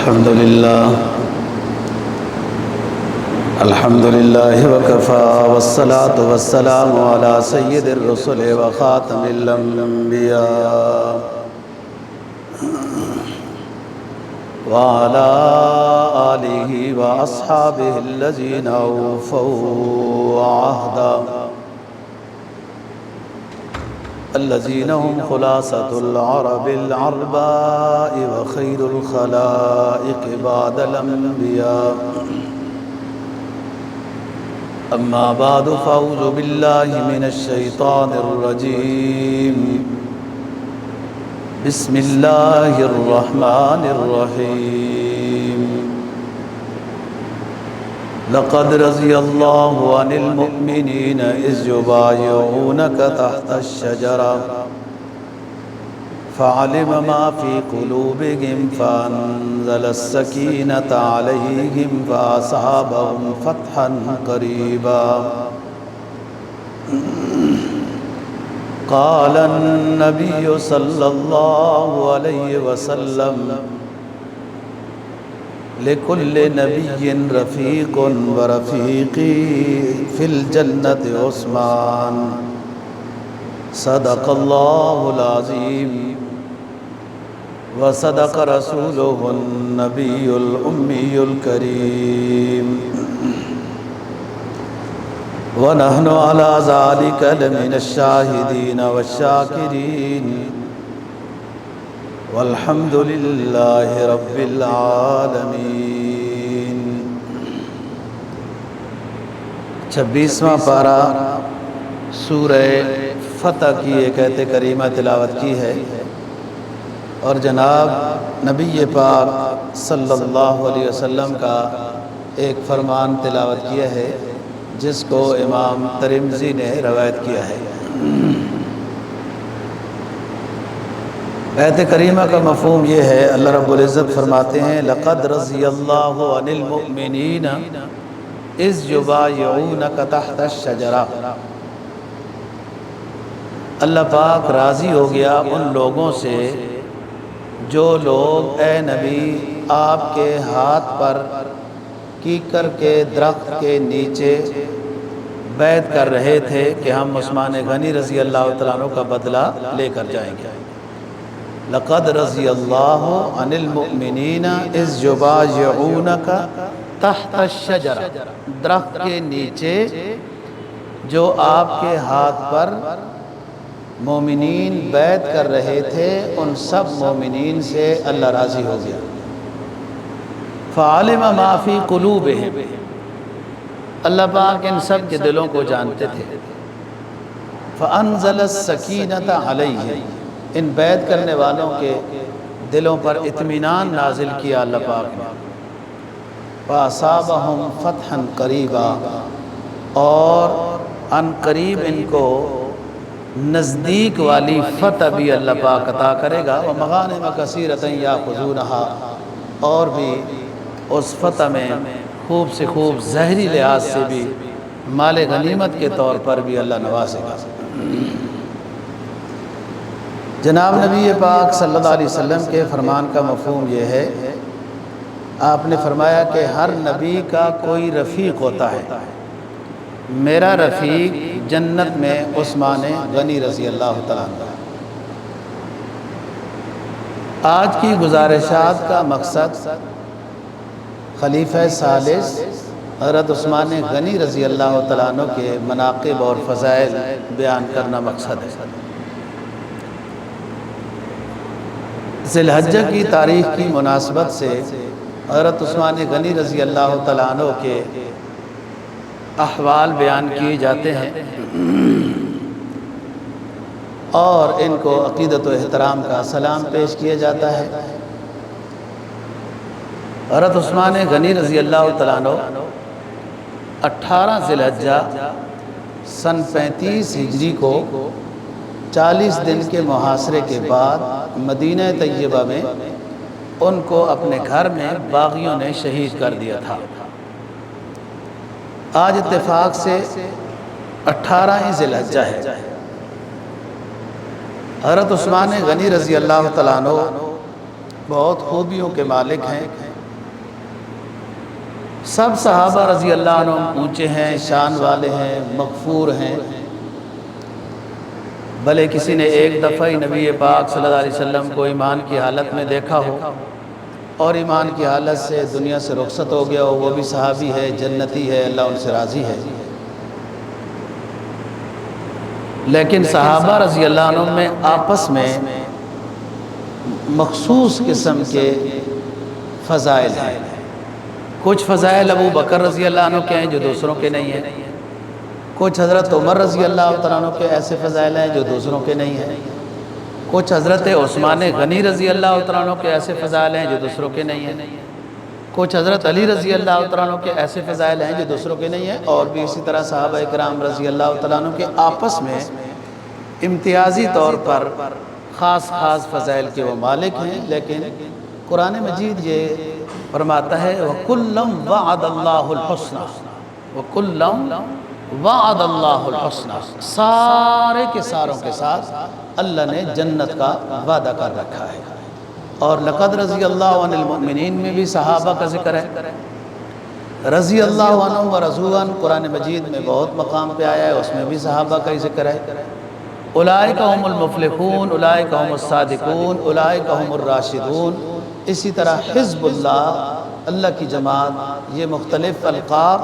الحمد لله وكفى والصلاة والسلام على سيد الرسل وخاتم الأنبياء وعلى آله وأصحابه الذين أوفوا عهدا الذين هم خلاصة العرب العرباء وخير الخلائق بعد الأنبياء. أما بعد فأعوذ بالله من الشيطان الرجيم. بسم الله الرحمن الرحيم. لقد رضي الله عن المؤمنين إذ يبايعونك تحت الشجرة فعلم ما في قلوبهم فأنزل السكينة عليهم فأصابهم فتحا قريبا. قال النبي صلى الله عليه وسلم لكل نبي رفيق ورفيقي في الجنة عثمان. صدق الله العظيم وصدق رسوله النبي الأمي الكريم ونحن على ذلك لمن الشاهدين والشاكرين والحمد لله رب العالمين. 26واں پارہ سورہ فتح کی ایک آیت کریمہ تلاوت کی ہے اور جناب نبی پاک صلی اللہ علیہ وسلم کا ایک فرمان تلاوت کیا ہے جس کو امام ترمذی نے روایت کیا ہے. آیت کریمہ کا مفہوم یہ ہے، اللہ رب العزت فرماتے ہیں لقد رضی اللہ عن المؤمنین اذ یبایعونک تحت الشجرہ. اللہ پاک راضی ہو گیا ان لوگوں سے جو لوگ اے نبی آپ کے ہاتھ پر کیکر کے درخت کے نیچے بیعت کر رہے تھے کہ ہم عثمان غنی رضی اللہ تعالیٰ عنہ کا بدلہ لے کر جائیں گے. لقد رضی اللہ عن المؤمنین اذ یبایعونک تحت الشجرہ. درخت کے نیچے جو آپ کے ہاتھ پر مومنین بیعت کر رہے تھے ان سب مومنین سے اللہ راضی ہو گیا. فعلم ما فی قلوبہم. اللہ پاک ان سب کے دلوں کو جانتے تھے. فانزل السکینۃ علیہم. ان بیعت کرنے والوں کے دلوں پر اطمینان نازل کیا اللہ پاک نے. فاصابہم فتحا قریبا. اور ان قریب ان کو نزدیک والی فتح بھی اللہ پاک عطا کرے گا. ومغانم کثیرۃ یاخذونہا. اور بھی اس فتح میں خوب سے خوب ظاہری لحاظ سے بھی مال غنیمت کے طور پر بھی اللہ نوازے گا. جناب نبی پاک صلی اللہ علیہ وسلم کے فرمان کا مفہوم یہ ہے، آپ نے فرمایا کہ ہر نبی کا کوئی رفیق ہوتا ہے. میرا رفیق جنت میں عثمان غنی رضی اللہ تعالیٰ عنہ. آج کی گزارشات کا مقصد خلیفہ ثالث حضرت عثمان غنی رضی اللہ تعالیٰ عنہ کے مناقب اور فضائل بیان کرنا مقصد ہے. ذی الحجہ کی تاریخ کی مناسبت سے حضرت عثمان غنی رضی اللہ تعالیٰ عنہ کے احوال بیان کیے جاتے ہیں اور ان کو عقیدت و احترام کا سلام پیش کیا جاتا ہے. حضرت عثمان غنی رضی اللہ تعالیٰ عنہ 18 ذی الحجہ سن 35 ہجری کو 40 دن کے محاصرے کے بعد مدینہ طیبہ میں ان کو اپنے گھر میں باغیوں نے شہید کر دیا تھا. آج اتفاق سے 18 ذی الحجہ ہے. حضرت عثمان غنی رضی اللہ تعالیٰ عنہ بہت خوبیوں کے مالک ہیں. سب صحابہ رضی اللہ عنہم اونچے ہیں، شان والے ہیں، مغفور ہیں، بھلے کسی نے ایک دفعہ ہی نبی پاک صلی اللہ علیہ وسلم کو ایمان کی حالت میں دیکھا ہو اور ایمان کی حالت سے دنیا سے رخصت ہو گیا ہو، وہ بھی صحابی ہے، جنتی ہے، اللہ ان سے راضی ہے۔ لیکن صحابہ رضی اللہ عنہم میں آپس میں مخصوص قسم کے فضائل ہیں۔ کچھ فضائل ابو بکر رضی اللہ عنہ کے ہیں جو دوسروں کے نہیں ہیں، کچھ حضرت عمر رضی اللہ تعالیٰ عنہ کے ایسے فضائل ہیں جو دوسروں کے نہیں ہیں، کچھ حضرت عثمان غنی رضی اللہ تعالیٰ عنہ کے ایسے فضائل ہیں جو دوسروں کے نہیں ہیں، کچھ حضرت علی رضی اللہ تعالیٰ عنہ کے ایسے فضائل ہیں جو دوسروں کے نہیں ہیں، اور بھی اسی طرح صحابہ کرام رضی اللہ تعالیٰ عنہ کے آپس میں امتیازی طور پر خاص خاص فضائل کے وہ مالک ہیں۔ لیکن قرآن مجید یہ فرماتا ہے وَكُلًّا وَعَدَ اللَّهُ الْحُسْنَى، وَكُلًّا وَعَدَ اللَّهُ الْحُسْنَى، سارے کے ساروں کے ساتھ اللہ نے جنت کا وعدہ کر رکھا ہے۔ اور لقد رضی اللہ عن المؤمنین میں بھی صحابہ کا ذکر ہے، رضی اللہ عنہم ورضوا عنہ قرآن مجید میں بہت مقام پہ آیا ہے، اس میں بھی صحابہ کا ہی ذکر ہے۔ اولئک هم المفلحون، اولئک هم الصادقون، اولئک هم الراشدون۔ اسی طرح حزب اللہ، اللہ کی جماعت، یہ مختلف القاب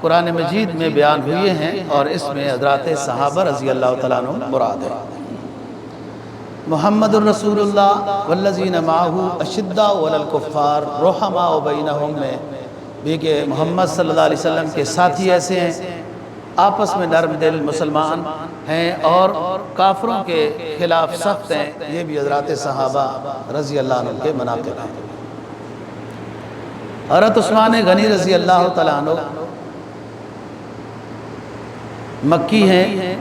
قرآن مجید میں بیان ہوئے ہیں اور اس میں حضرات صحابہ رضی اللہ تعالیٰ عنہ مراد ہے۔ محمد الرسول اللہ والذین معہ اشداء علی الکفار رحماء بینہم میں بھی کہ محمد صلی اللہ علیہ وسلم کے ساتھی ایسے ہیں، آپس میں نرم دل مسلمان ہیں اور کافروں کے خلاف سخت ہیں، یہ بھی حضرات صحابہ رضی اللہ عنہ کے مناقب ہیں۔ حضرت عثمان غنی رضی اللہ تعالیٰ عنہ مکی ہیں،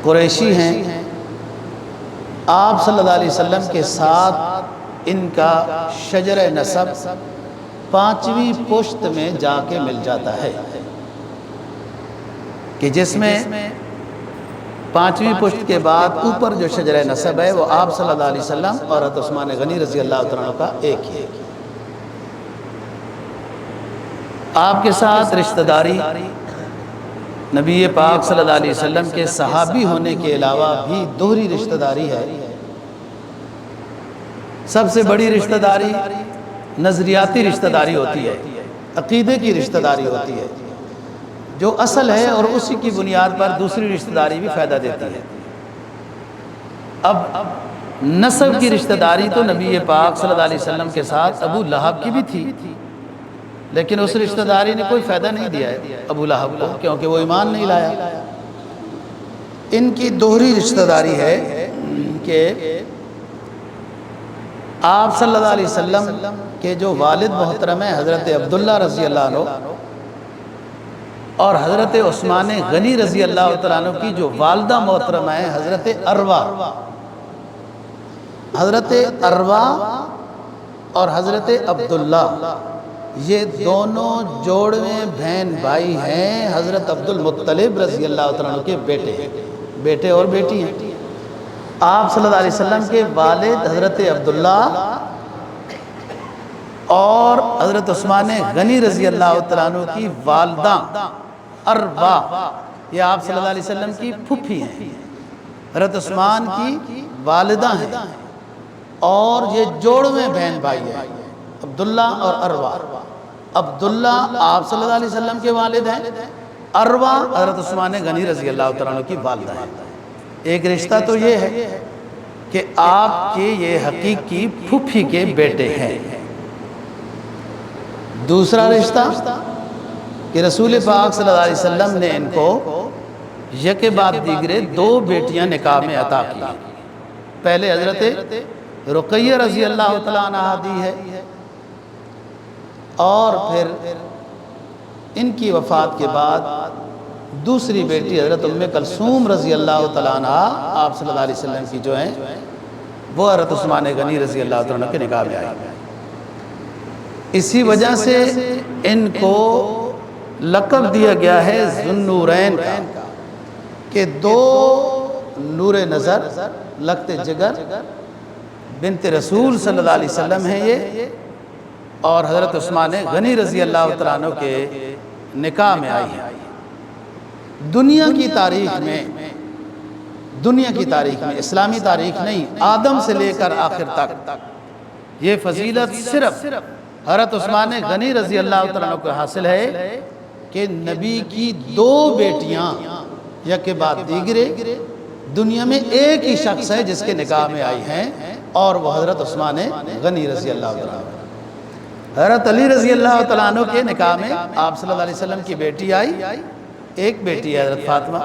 قریشی ہیں، آپ صلی اللہ علیہ وسلم کے ساتھ ان کا شجر نسب 5ویں پشت میں جا کے مل جاتا ہے، کہ جس میں 5ویں پشت کے بعد اوپر جو شجر نسب ہے وہ آپ صلی اللہ علیہ وسلم اور حضرت عثمان غنی رضی اللہ عنہ کا ایک ہی ہے۔ آپ کے ساتھ رشتہ داری نبی پاک صلی اللہ علیہ وسلم کے صحابی ہونے کے علاوہ بھی دوہری رشتہ داری ہے۔ سب سے بڑی رشتہ داری نظریاتی رشتہ داری ہوتی ہے، عقیدے کی رشتہ داری ہوتی ہے جو اصل ہے، اور اسی کی بنیاد پر دوسری رشتہ داری بھی فائدہ دیتی ہے۔ اب نسب کی رشتہ داری تو نبی پاک صلی اللہ علیہ وسلم کے ساتھ ابو لہب کی بھی تھی، لیکن اس رشتہ داری نے کوئی فائدہ نہیں دیا ہے ابو لہب کو، کیونکہ وہ ایمان نہیں لایا۔ ان کی دوہری رشتہ داری ہے کہ آپ صلی اللہ علیہ وسلم کے جو والد محترم ہیں حضرت عبداللہ رضی اللہ عنہ، اور حضرت عثمان غنی رضی اللہ تعالیٰ عنہ کی جو والدہ محترمہ ہیں حضرت عروہ، حضرت عروہ اور حضرت عبداللہ، یہ دونوں جوڑویں بہن بھائی ہیں حضرت عبد المطلب رضی اللہ تعالیٰ عنہ کے بیٹے اور بیٹی ہیں۔ آپ صلی اللہ علیہ وسلم کے والد حضرت عبداللہ اور حضرت عثمان غنی رضی اللہ تعالیٰ عنہ کی والدہ عروہ، یہ آپ صلی اللہ علیہ وسلم کی پھوپھی ہیں، حضرت عثمان کی والدہ ہیں، اور یہ جوڑویں بہن بھائی ہیں عبداللہ اور عروہ۔ عبداللہ آپ صلی اللہ علیہ وسلم کے والد ہیں، عروہ حضرت عثمان غنی رضی اللہ تعالیٰ عنہ کی والدہ ہیں۔ ایک رشتہ تو یہ ہے کہ آپ کے یہ حقیقی پھوپھی کے بیٹے ہیں۔ دوسرا رشتہ کہ رسول پاک صلی اللہ علیہ وسلم نے ان کو یکے بعد دیگرے 2 بیٹیاں نکاح میں عطا کی۔ پہلے حضرت رقیہ رضی اللہ تعالیٰ عنہ دی ہے، اور پھر ان کی وفات کے بعد دوسری بیٹی حضرت ام کلثوم رضی اللہ تعالیٰ عنہ آپ صلی اللہ علیہ وسلم کی جو ہیں وہ حضرت عثمان غنی رضی اللہ تعالیٰ عنہ کے نکاح میں آئی۔ اسی وجہ سے ان کو لقب دیا گیا ہے ذوالنورین کا، کہ 2 نور نظر لگتے جگر بنت رسول صلی اللہ علیہ وسلم ہیں یہ، اور حضرت عثمان غنی رضی اللہ تعالیٰ عنہ کے نکاح میں آئی ہیں۔ دنیا کی تاریخ میں اسلامی تاریخ نہیں، آدم سے لے کر آخر تک یہ فضیلت صرف حضرت عثمان غنی رضی اللہ تعالیٰ عنہ کو حاصل ہے کہ نبی کی 2 بیٹیاں یا کے بعد دیگرے دنیا میں ایک ہی شخص ہے جس کے نکاح میں آئی ہیں، اور وہ حضرت عثمان غنی رضی اللہ تعالیٰ عنہ۔ حضرت علی رضی اللہ تعالیٰ عنہ کے نکاح میں آپ صلی اللہ علیہ وسلم کی بیٹی آئی، ایک بیٹی ہے حضرت فاطمہ،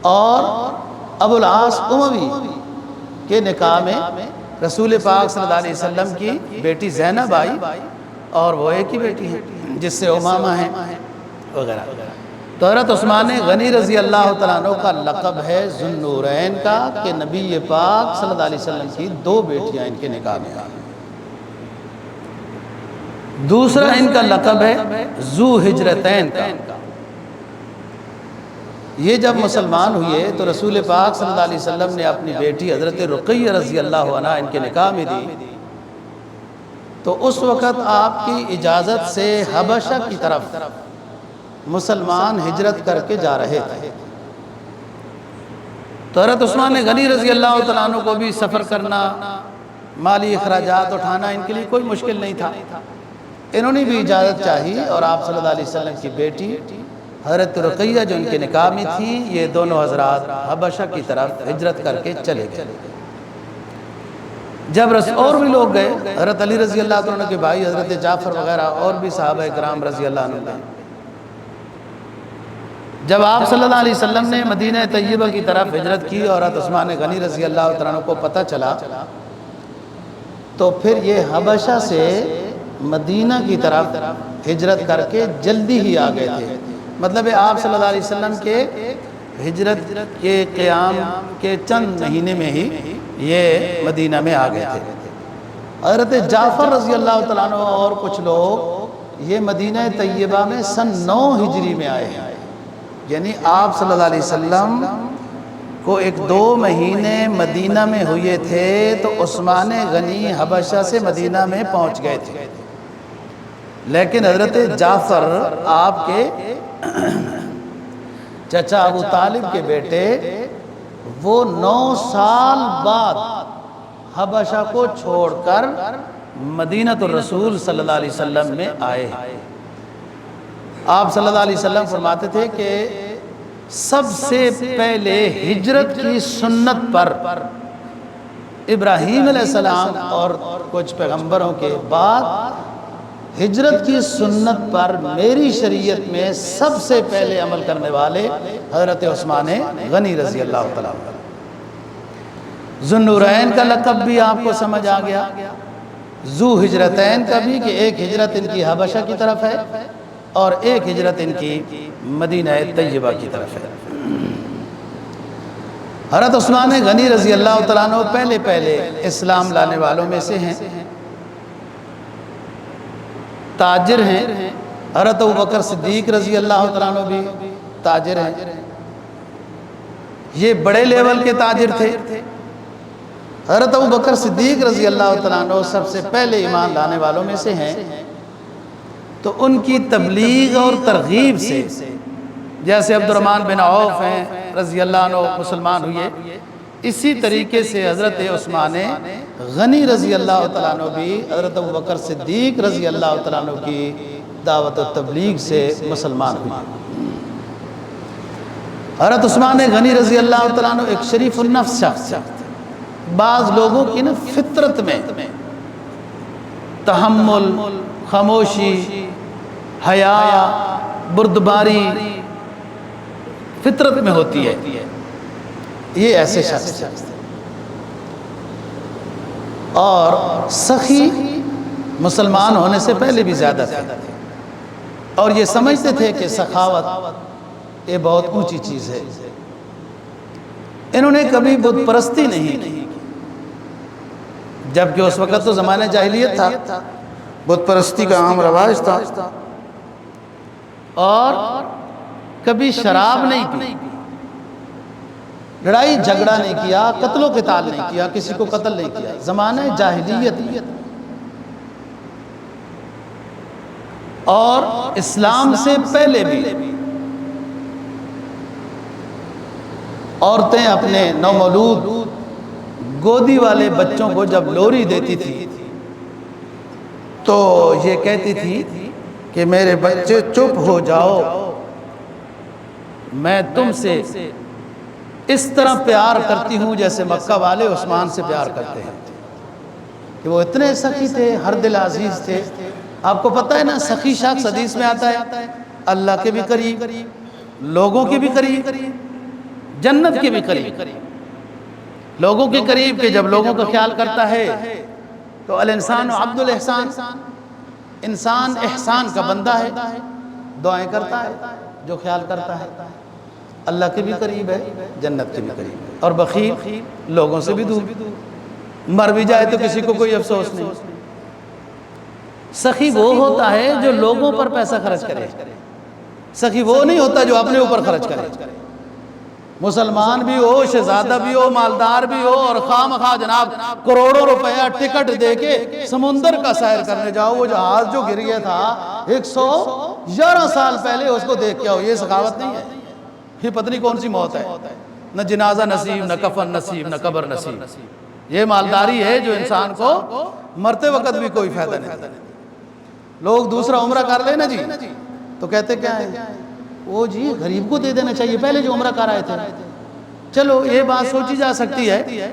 اور ابو العاص اموی کے نکاح میں رسول پاک صلی اللہ علیہ وسلم کی بیٹی زینب آئی، اور وہ ایک ہی بیٹی ہے جس سے امامہ ہیں وغیرہ۔ تو حضرت عثمان غنی رضی اللہ تعالیٰ عنہ کا لقب ہے ذو النورین کا، کہ نبی پاک صلی اللہ علیہ وسلم کی 2 بیٹیاں ان کے نکاح میں آئی۔ دوسرا ان کا لقب ہے ذو ہجرتین کا۔ یہ جب مسلمان ہوئے تو رسول پاک صلی اللہ علیہ وسلم نے اپنی بیٹی حضرت رقیہ رضی اللہ عنہ ان کے نکاح میں دی، تو اس وقت آپ کی اجازت سے حبشہ کی طرف مسلمان ہجرت کر کے جا رہے تھے۔ تو حضرت عثمان غنی رضی اللہ تعالیٰ عنہ کو بھی سفر کرنا، مالی اخراجات اٹھانا ان کے لیے کوئی مشکل نہیں تھا۔ انہوں نے بھی اجازت چاہی، اور آپ صلی اللہ علیہ وسلم کی بیٹی حضرت رقیہ جو ان کے نکاح میں تھی، یہ دونوں حضرات حبشہ کی طرف ہجرت کر کے چلے گئے۔ جب اور بھی لوگ گئے، حضرت علی رضی اللہ تعالیٰ عنہ کے بھائی حضرت جعفر وغیرہ اور بھی صحابہ کرام رضی اللہ عنہ گئے۔ جب آپ صلی اللہ علیہ وسلم نے مدینہ طیبہ کی طرف ہجرت کی اور حضرت عثمان غنی رضی اللہ تعالیٰ عنہ کو پتہ چلا، تو پھر یہ حبشہ سے مدینہ کی طرف ہجرت کر کے جلدی ہی آ گئے تھے۔ مطلب آپ صلی اللہ علیہ وسلم کے ہجرت کے قیام کے چند مہینے میں ہی یہ مدینہ میں آ گئے تھے۔ حضرت جعفر رضی اللہ تعالیٰ عنہ اور کچھ لوگ یہ مدینہ طیبہ میں سن 9 ہجری میں آئے ہیں، یعنی آپ صلی اللہ علیہ وسلم کو 1-2 مہینے مدینہ میں ہوئے تھے تو عثمان غنی حبشہ سے مدینہ میں پہنچ گئے تھے، لیکن حضرت جعفر آپ کے چچا ابو طالب کے بیٹے وہ 9 سال بعد حبشہ کو چھوڑ کر مدینہ الرسول صلی اللہ علیہ وسلم میں آئے۔ آپ صلی اللہ علیہ وسلم فرماتے تھے کہ سب سے پہلے ہجرت کی سنت پر ابراہیم علیہ السلام اور کچھ پیغمبروں کے بعد ہجرت کی سنت پر میری شریعت میں سب سے پہلے عمل کرنے والے حضرت عثمان غنی رضی اللہ تعالیٰ عنہ۔ ذو النورین کا لقب بھی آپ کو سمجھ آ گیا، ذو ہجرتین کا بھی، کہ ایک ہجرت ان کی حبشہ کی طرف ہے اور ایک ہجرت ان کی مدینہ طیبہ کی طرف ہے۔ حضرت عثمان غنی رضی اللہ تعالیٰ عنہ پہلے اسلام لانے والوں میں سے ہیں، تاجر ہیں۔ حضرت ابوبکر صدیق رضی اللہ تعالیٰ عنہ بھی تاجر ہیں، یہ بڑے لیول کے تاجر تھے۔ حضرت ابوبکر صدیق رضی اللہ تعالیٰ عنہ سب سے پہلے ایمان لانے والوں میں سے ہیں، تو ان کی تبلیغ اور ترغیب سے، جیسے عبد الرحمن بن عوف ہیں رضی اللہ عنہ مسلمان ہوئے، اسی طریقے سے حضرت عثمان غنی رضی اللہ تعالیٰ عنہ بھی حضرت ابوبکر صدیق رضی اللہ تعالیٰ عنہ کی دعوت و تبلیغ سے مسلمان ہوئے۔ حضرت عثمان غنی رضی اللہ تعالیٰ عنہ ایک شریف النفس شخص ہے۔ بعض لوگوں کی فطرت میں تحمل، خاموشی، حیا، بردباری فطرت میں ہوتی ہے، یہ ایسے شخص ہیں، اور سخی مسلمان ہونے سے پہلے بھی زیادہ تھے، اور یہ سمجھتے تھے کہ سخاوت یہ بہت اونچی چیز ہے۔ انہوں نے کبھی بت پرستی نہیں کی، جبکہ اس وقت تو زمانہ جاہلیت تھا، بت پرستی کا عام رواج تھا، اور کبھی شراب نہیں پی، لڑائی جھگڑا نہیں کیا، قتل و قتال نہیں کیا، کسی کو قتل نہیں کیا، زمانہ جاہلیت میں۔ اور اسلام سے پہلے بھی عورتیں اپنے نومولود گودی والے بچوں کو جب لوری دیتی تھی تو یہ کہتی تھی کہ میرے بچے چپ ہو جاؤ، میں تم سے اس طرح پیار کرتی ہوں جیسے مکہ والے عثمان سے پیار کرتے ہیں، کہ وہ اتنے سخی تھے، ہر دل عزیز تھے۔ آپ کو پتہ ہے نا سخی شخص حدیث میں آتا ہے اللہ کے بھی قریب، لوگوں کے بھی قریب، جنت کے بھی قریب۔ لوگوں کے قریب کہ جب لوگوں کا خیال کرتا ہے تو الانسان عبد الاحسان، انسان احسان کا بندہ ہے، دعائیں کرتا ہے جو خیال کرتا ہے، اللہ کے بھی قریب ہے، جنت کے بھی قریب ہے، اور بخیل لوگوں سے بھی دور، مر بھی جائے تو کسی کو کوئی افسوس نہیں۔ سخی وہ ہوتا ہے جو لوگوں پر پیسہ خرچ کرے، سخی وہ نہیں ہوتا جو اپنے اوپر خرچ کرے۔ مسلمان بھی ہو، شہزادہ بھی ہو، مالدار بھی ہو، اور خواہ مخواہ جناب کروڑوں روپیہ ٹکٹ دے کے سمندر کا سیر کرنے جاؤ، وہ جہاز جو گر گیا تھا 111 سال پہلے اس کو دیکھ کے آؤ، یہ سخاوت نہیں ہے، یہ پتہ نہیں کون سی موت ہے، نہ جنازہ نصیب، نہ کفن نصیب، نہ قبر نصیب۔ یہ مالداری ہے جو انسان کو مرتے وقت بھی کوئی فائدہ نہیں دیتا۔ لوگ دوسرا عمرہ کر لیں نا جی تو کہتے کیا ہے، وہ جی غریب کو دے دینا چاہیے، پہلے جو عمرہ کر آئے تھے۔ چلو یہ بات سوچی جا سکتی ہے،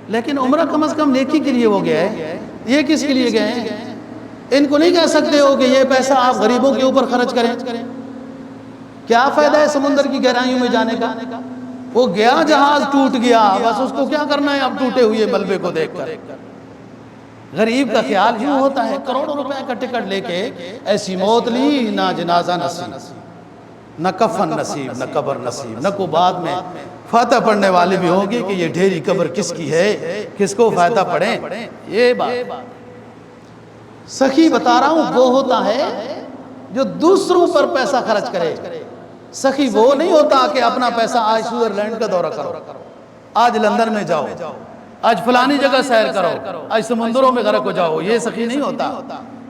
لیکن عمرہ کم از کم نیکی کے لیے وہ گیا ہے، یہ کس کے لیے گئے ہیں؟ ان کو نہیں کہہ سکتے ہو کہ یہ پیسہ آپ غریبوں کے اوپر خرچ کریں۔ کیا فائدہ ہے سمندر کی گہرائیوں میں جانے کا؟ وہ گیا، جہاز ٹوٹ گیا، بس اس کو کیا کرنا ہے اب ٹوٹے ہوئے ملبے کو دیکھ کر۔ غریب کا خیال یوں ہوتا ہے، کروڑوں روپے کا ٹکٹ لے کے ایسی موت لی، نہ جنازہ نصیب، نہ کفن نصیب، نہ قبر نصیب، نہ کو بعد میں فاتحہ پڑھنے والے بھی ہوں گے کہ یہ ڈھیری قبر کس کی ہے، کس کو فاتحہ پڑھیں۔ یہ بات سخی بتا رہا ہوں وہ ہوتا ہے جو دوسروں پر پیسہ خرچ کرے۔ سخی وہ نہیں ہوتا کہ اپنا پیسہ آج سوئزرلینڈ کا دورہ کرو، آج لندن میں جاؤ، آج فلانی جگہ سیر کرو، آج سمندروں میں غرق ہو جاؤ، یہ سخی نہیں ہوتا۔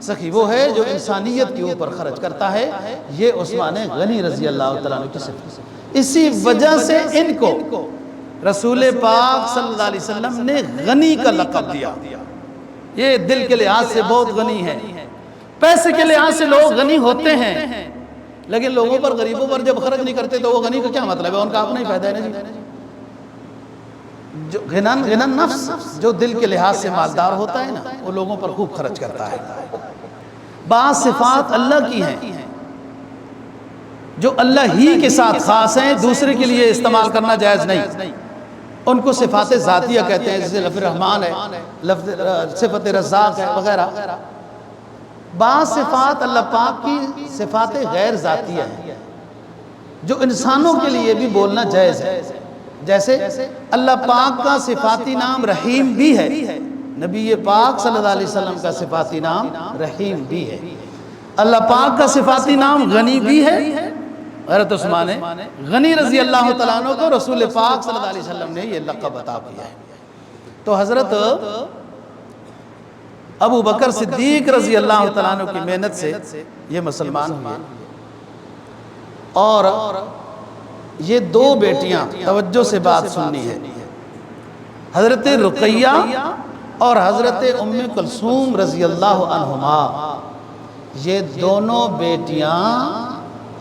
سخی وہ ہے جو انسانیت کے اوپر خرچ کرتا ہے۔ یہ عثمان غنی رضی اللہ تعالیٰ عنہ کی صفت ہے۔ اسی وجہ سے ان کو رسول پاک صلی اللہ علیہ وسلم نے غنی کا لقب دیا۔ یہ دل کے لحاظ سے بہت غنی ہے، پیسے کے لحاظ سے لوگ غنی ہوتے ہیں، لیکن لوگوں پر، غریبوں پر جب خرچ نہیں کرتے تو وہ غنی کا کیا مطلب ہے؟ ان کا اپنا ہی فائدہ ہے نا جی۔ جو غنی نفس جو دل کے لحاظ سے مالدار ہوتا ہے نا، وہ لوگوں پر خوب خرچ کرتا ہے۔ بعض صفات اللہ کی ہیں جو اللہ ہی کے ساتھ خاص ہیں، دوسرے کے لیے استعمال کرنا جائز نہیں۔ ان کو صفات ذاتیہ کہتے ہیں، جیسے لفظ رحمان ہے، صفت رزاق ہے وغیرہ۔ بعض صفات اللہ پاک کی صفات غیر ذاتیہ ہیں جو انسانوں کے لیے بھی بولنا جائز ہے۔ جیسے اللہ پاک کا صفاتی نام رحیم بھی ہے، نبی پاک صلی اللہ علیہ وسلم کا صفاتی نام رحیم بھی ہے۔ اللہ پاک کا صفاتی نام غنی بھی ہے۔ حضرت عثمان غنی رضی اللہ تعالیٰ عنہ کو رسول پاک صلی اللہ علیہ وسلم نے یہ لقب عطا کیا ہے۔ تو حضرت ابو بکر صدیق رضی اللہ تعالیٰ عنہ کی محنت سے یہ مسلمان ہوئے، اور یہ دو بیٹیاں، توجہ سے بات سننی ہے، حضرت رقیہ اور حضرت ام کلثوم رضی اللہ عنہما، یہ دونوں بیٹیاں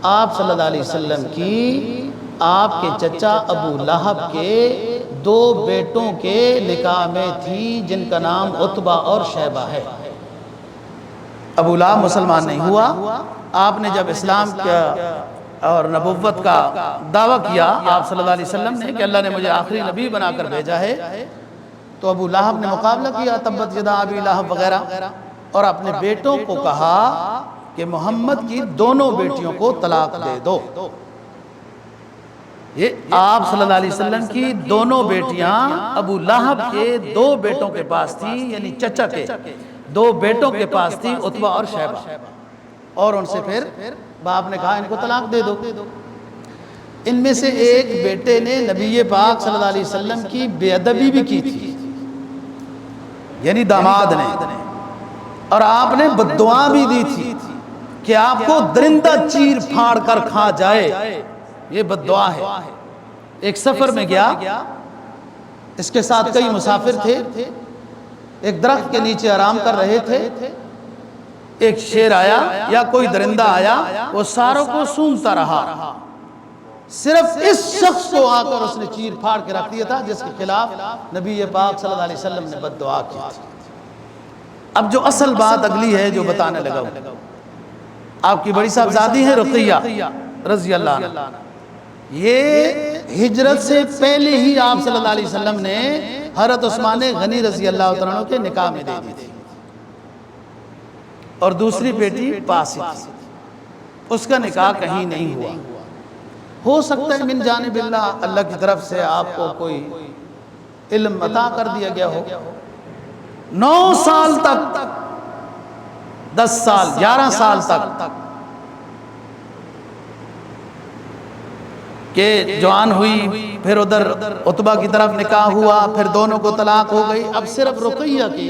آپ صلی اللہ علیہ وسلم کی آپ کے چچا ابو لہب کے دو بیٹوں کے نکاح میں تھی، جن کا نام عتبہ اور شیبہ ہے۔ ابو لہب مسلمان نہیں ہوا، آپ نے جب اسلام کا اور نبوت کا دعویٰ کیا آپ صلی اللہ علیہ وسلم نے کہ اللہ نے مجھے آخری نبی بنا کر بھیجا ہے، تو ابو لہب نے مقابلہ کیا، تبت یدا ابی لہب وغیرہ، اور اپنے بیٹوں کو کہا کہ محمد کی دونوں بیٹیوں کو طلاق دے دو۔ یہ آپ صلی اللہ علیہ وسلم کی دونوں بیٹیاں ابو لہب کے دو بیٹوں کے پاس تھی، یعنی چچا کے دو بیٹوں کے پاس تھی، عتبہ اور شیبہ، اور ان سے پھر باپ نے کہا ان کو طلاق دے دو۔ ان میں سے ایک بیٹے نے نبی پاک صلی اللہ علیہ وسلم کی بے ادبی بھی کی تھی، یعنی داماد نے، اور آپ نے بددعا بھی دی تھی کہ آپ کو درندہ چیر پھاڑ کر کھا جائے، یہ بد دعا ہے۔ ایک سفر میں گیا، اس کے ساتھ کئی مسافر تھے، ایک درخت کے نیچے آرام کر رہے تھے، ایک شیر آیا یا کوئی درندہ آیا، وہ ساروں کو سونگتا رہا، صرف اس شخص کو آ کر اس نے چیر پھاڑ کے رکھ دیا تھا جس کے خلاف نبی پاک صلی اللہ علیہ وسلم نے بد دعا کی تھی۔ اب جو اصل بات اگلی ہے جو بتانے لگا ہوں، آپ کی بڑی صاحبزادی ہے رقیہ رضی اللہ عنہ، یہ ہجرت سے پہلے ہی آپ صلی اللہ علیہ وسلم نے حضرت عثمان غنی رضی اللہ عنہ کے نکاح میں دے دی تھی، اور دوسری بیٹی پاس ہی تھی، اس کا نکاح کہیں نہیں ہوا۔ ہو سکتا ہے من جانب اللہ کی طرف سے آپ کو کوئی علم عطا کر دیا گیا ہو۔ 9 سال تک، 10 سال، 11 سال تک کہ جوان ہوئی، پھر ادھر عتبہ کی طرف نکاح ہوا، پھر دونوں کو طلاق ہو گئی، اب صرف رقیہ کی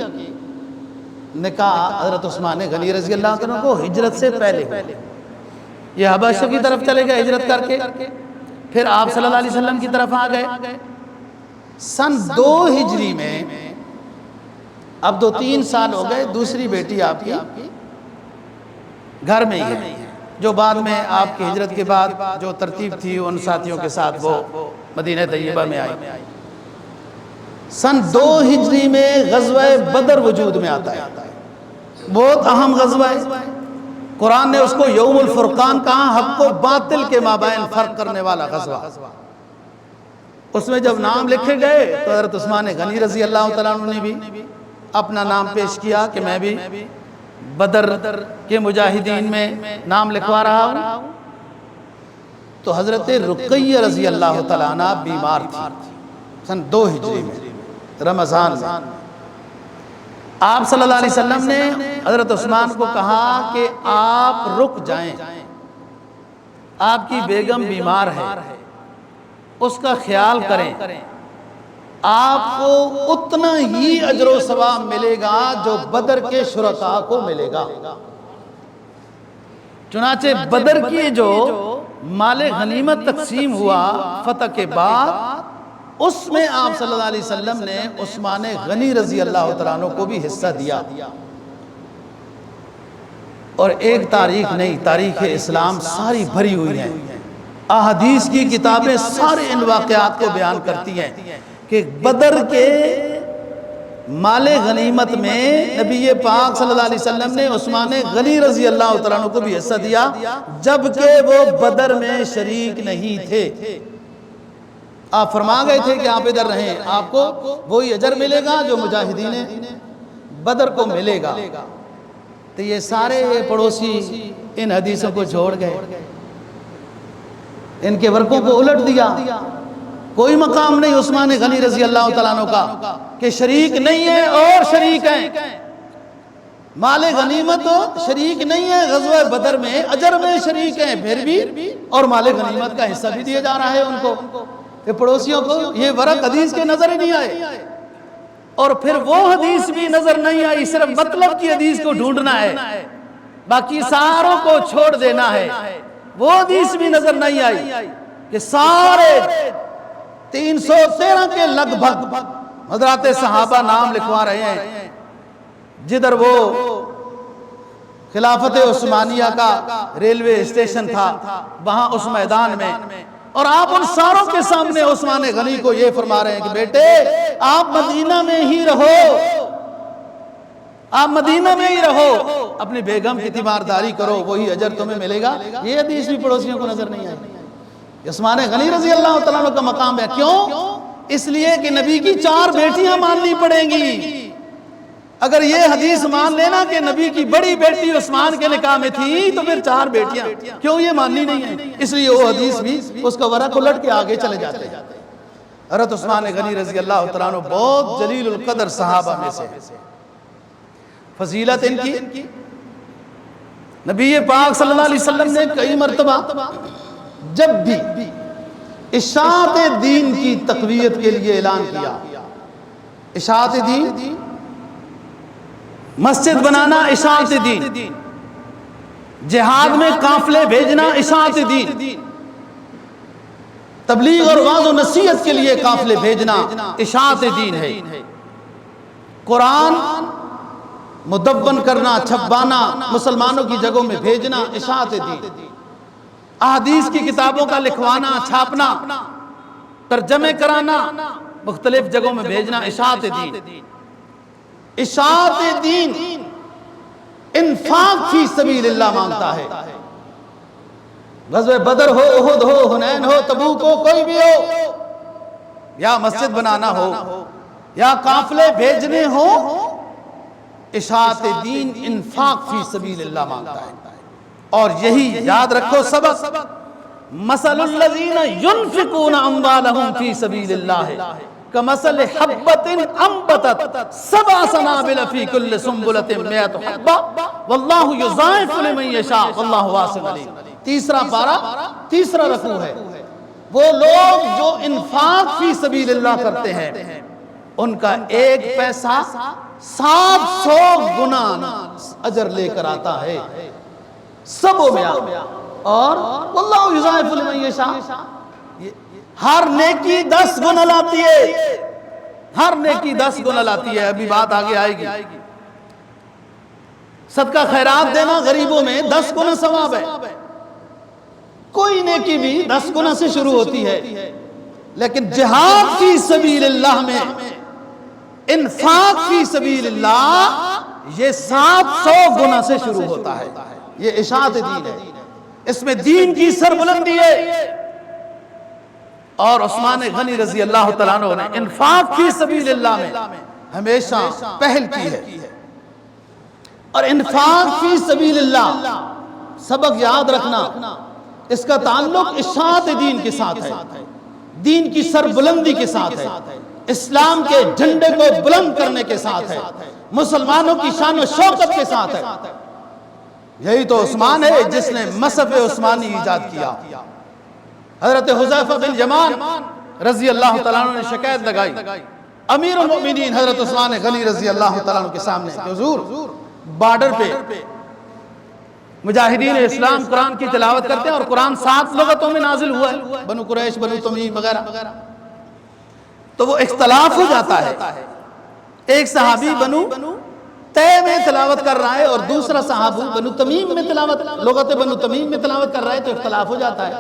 نکاح حضرت عثمان غنی رضی اللہ عنہ کو ہجرت سے پہلے ہوا۔ یہ حبشہ کی طرف چلے گئے ہجرت کر کے، پھر آپ صلی اللہ علیہ وسلم کی طرف آ گئے۔ سن 2 ہجری میں، اب 2-3 سال ہو گئے، دوسری بیٹی آپ کی گھر میں ہی ہے، جو بعد میں آپ کی ہجرت کے بعد جو ترتیب تھی ان ساتھیوں کے ساتھ وہ مدینہ طیبہ میں آئی۔ سن 2 ہجری میں غزوہ بدر وجود میں آتا ہے، بہت اہم غزوہ ہے، قرآن نے اس کو یوم الفرقان کہا، حق و باطل کے مابین فرق کرنے والا غزوہ۔ اس میں جب نام لکھے گئے تو حضرت عثمان غنی رضی اللہ تعالیٰ عنہ نے بھی اپنا نام پیش کیا کہ میں بھی بدر کے مجاہدین میں نام لکھوا رہا ہوں۔ تو حضرت رقیہ رضی اللہ تعالیٰ عنہ بیمار تھی سن 2 ہجری میں رمضان میں۔ آپ صلی اللہ علیہ وسلم نے حضرت عثمان کو کہا کہ آپ رک جائیں، آپ کی بیگم بیمار ہے، اس کا خیال کریں، آپ کو اتنا ہی اجر و ثواب ملے گا جو بدر کے شرکاء کو ملے گا۔ چنانچہ بدر کی جو مال غنیمت تقسیم ہوا فتح کے بعد، اس میں آپ صلی اللہ علیہ وسلم نے عثمان غنی رضی اللہ تعالیٰ عنہ کو بھی حصہ دیا۔ اور ایک تاریخ نہیں، تاریخ اسلام ساری بھری ہوئی ہے، احادیث کی کتابیں سارے ان واقعات کو بیان کرتی ہیں کہ بدر کے مال غنیمت میں نبی پاک صلی اللہ علیہ وسلم نے عثمان غنی رضی اللہ تعالیٰ عنہ کو بھی حصہ دیا، جبکہ وہ بدر میں شریک نہیں تھے۔ آپ فرما گئے تھے کہ آپ ادھر رہیں، آپ کو وہی اجر ملے گا جو مجاہدین بدر کو ملے گا۔ تو یہ سارے پڑوسی ان حدیثوں کو چھوڑ گئے، ان کے ورقوں کو الٹ دیا۔ کوئی مقام نہیں عثمان غنی رضی اللہ تعالیٰ عنہ کا کہ شریک نہیں ہے اور شریک ہیں، مال غنیمت شریک نہیں ہے، غزوہ بدر میں اجر میں شریک ہیں پھر بھی، اور مال غنیمت کا حصہ بھی دیا جا رہا ہے ان کو۔ کہ پڑوسیوں کو یہ ورق حدیث کے نظر ہی نہیں آئے، اور پھر وہ حدیث بھی نظر نہیں آئی، صرف مطلب کی حدیث کو ڈھونڈنا ہے، باقی ساروں کو چھوڑ دینا ہے۔ وہ حدیث بھی نظر نہیں آئی کہ سارے 313 کے لگ بھگ حضرات صحابہ نام لکھوا رہے ہیں، جدھر وہ خلافت عثمانیہ کا ریلوے اسٹیشن تھا وہاں اس میدان میں، اور آپ ان ساروں کے سامنے عثمان غنی کو یہ فرما رہے ہیں کہ بیٹے آپ مدینہ میں ہی رہو، آپ مدینہ میں ہی رہو، اپنی بیگم کی تیمارداری کرو، وہی اجر تمہیں ملے گا۔ یہ حدیث بھی پڑوسیوں کو نظر نہیں آئی۔ عثمان غنی رضی اللہ تعالیٰ عنہ کا مقام ہے، کیوں؟ اس لیے کہ نبی کی 4 بیٹیاں ماننی پڑیں گی۔ اگر یہ حدیث مان لینا کہ نبی کی بڑی بیٹی عثمان کے نکاح میں تھی تو پھر 4 بیٹیاں کیوں یہ ماننی نہیں ہیں؟ اس لیے وہ حدیث بھی اس کا ورق الٹ کے آگے چلے جاتے ہیں۔ حضرت عثمان غنی رضی اللہ تعالیٰ عنہ بہت جلیل القدر صحابہ میں سے، فضیلت ان کی نبی پاک صلی اللہ علیہ وسلم نے کئی مرتبہ جب بھی اشاعت دین کی تقویت کے لیے اعلان کیا، اشاعت دین، مسجد بنانا اشاعت دین، جہاد میں قافلے بھیجنا اشاعت دین، تبلیغ اور وعظ و نصیحت کے لیے قافلے بھیجنا اشاعت دین ہے۔ قرآن مدون کرنا، چھپوانا، مسلمانوں کی جگہوں میں بھیجنا اشاعت دین۔ احادیث کی کتابوں کا لکھوانا، چھاپنا، ترجمے کرانا، مختلف جگہوں میں بھیجنا اشاعت دین۔ اشاعت دین انفاق فی سبیل اللہ مانگتا ہے۔ غزوہ بدر ہو، احد ہو، حنین ہو، تبوک ہو، کوئی بھی ہو، یا مسجد بنانا ہو یا قافلے بھیجنے ہو، اشاعت دین انفاق فی سبیل اللہ مانگتا ہے۔ اور یہی یاد رکھو سبق، مثل الذین ينفقون اموالهم فی سبیل اللہ کمثل حبۃ انبتت سبع سنابل فی کل سنبلۃ مئۃ حبۃ واللہ یضاعف لمن یشاء واللہ واسع علیم۔ تیسرا پارہ، تیسرا رکوع ہے۔ وہ لوگ جو انفاق فی سبیل اللہ کرتے ہیں ان کا ایک پیسہ 700 گنا اجر لے کر آتا ہے، سبوں میں اور واللہ یضاعف لمن یشاء، ہر نیکی 10 گنا لاتی ہے، ہر نیکی 10 گنا لاتی ہے۔ ابھی بات آگے آئے گی۔ صدقہ خیرات دینا غریبوں میں 10 گنا ثواب ہے۔ کوئی نیکی بھی 10 گنا سے شروع ہوتی ہے، لیکن جہاد فی سبیل اللہ میں، انفاق فی سبیل اللہ، یہ 700 گنا سے شروع ہوتا ہے۔ یہ اشاعت دین ہے، اس میں دین کی سربلندی ہے۔ اور عثمان غنی رضی اللہ تعالیٰ عنہ نے انفاق فی سبیل اللہ میں ہمیشہ پہل کی ہے۔ اور انفاق فی سبیل اللہ، سبق یاد رکھنا، اس کا تعلق اشاعت دین کے ساتھ ہے، دین کی سربلندی کے ساتھ ہے، اسلام کے جھنڈے کو بلند کرنے کے ساتھ ہے، مسلمانوں کی شان و شوکت کے ساتھ ہے۔ یہی تو عثمان ہے جس نے مصحف عثمانی ایجاد کیا۔ حضرت حذیفہ بن یمان رضی اللہ تعالیٰ عنہ نے شکایت لگائی امیر المؤمنین حضرت عثمان غنی رضی اللہ تعالیٰ عنہ کے سامنے کہ حضور، بارڈر پہ مجاہدین اسلام قرآن کی تلاوت کرتے ہیں اور قرآن 7 لغتوں میں نازل ہوا ہے، بنو قریش، بنو تمیم وغیرہ، تو وہ اختلاف ہو جاتا ہے۔ ایک صحابی بنو تے میں تلاوت کر رہا ہے اور دوسرا صحابی بنو تمیم میں تلاوت، لغت بنو تمیم میں تلاوت کر رہا ہے، تو اختلاف ہو جاتا ہے۔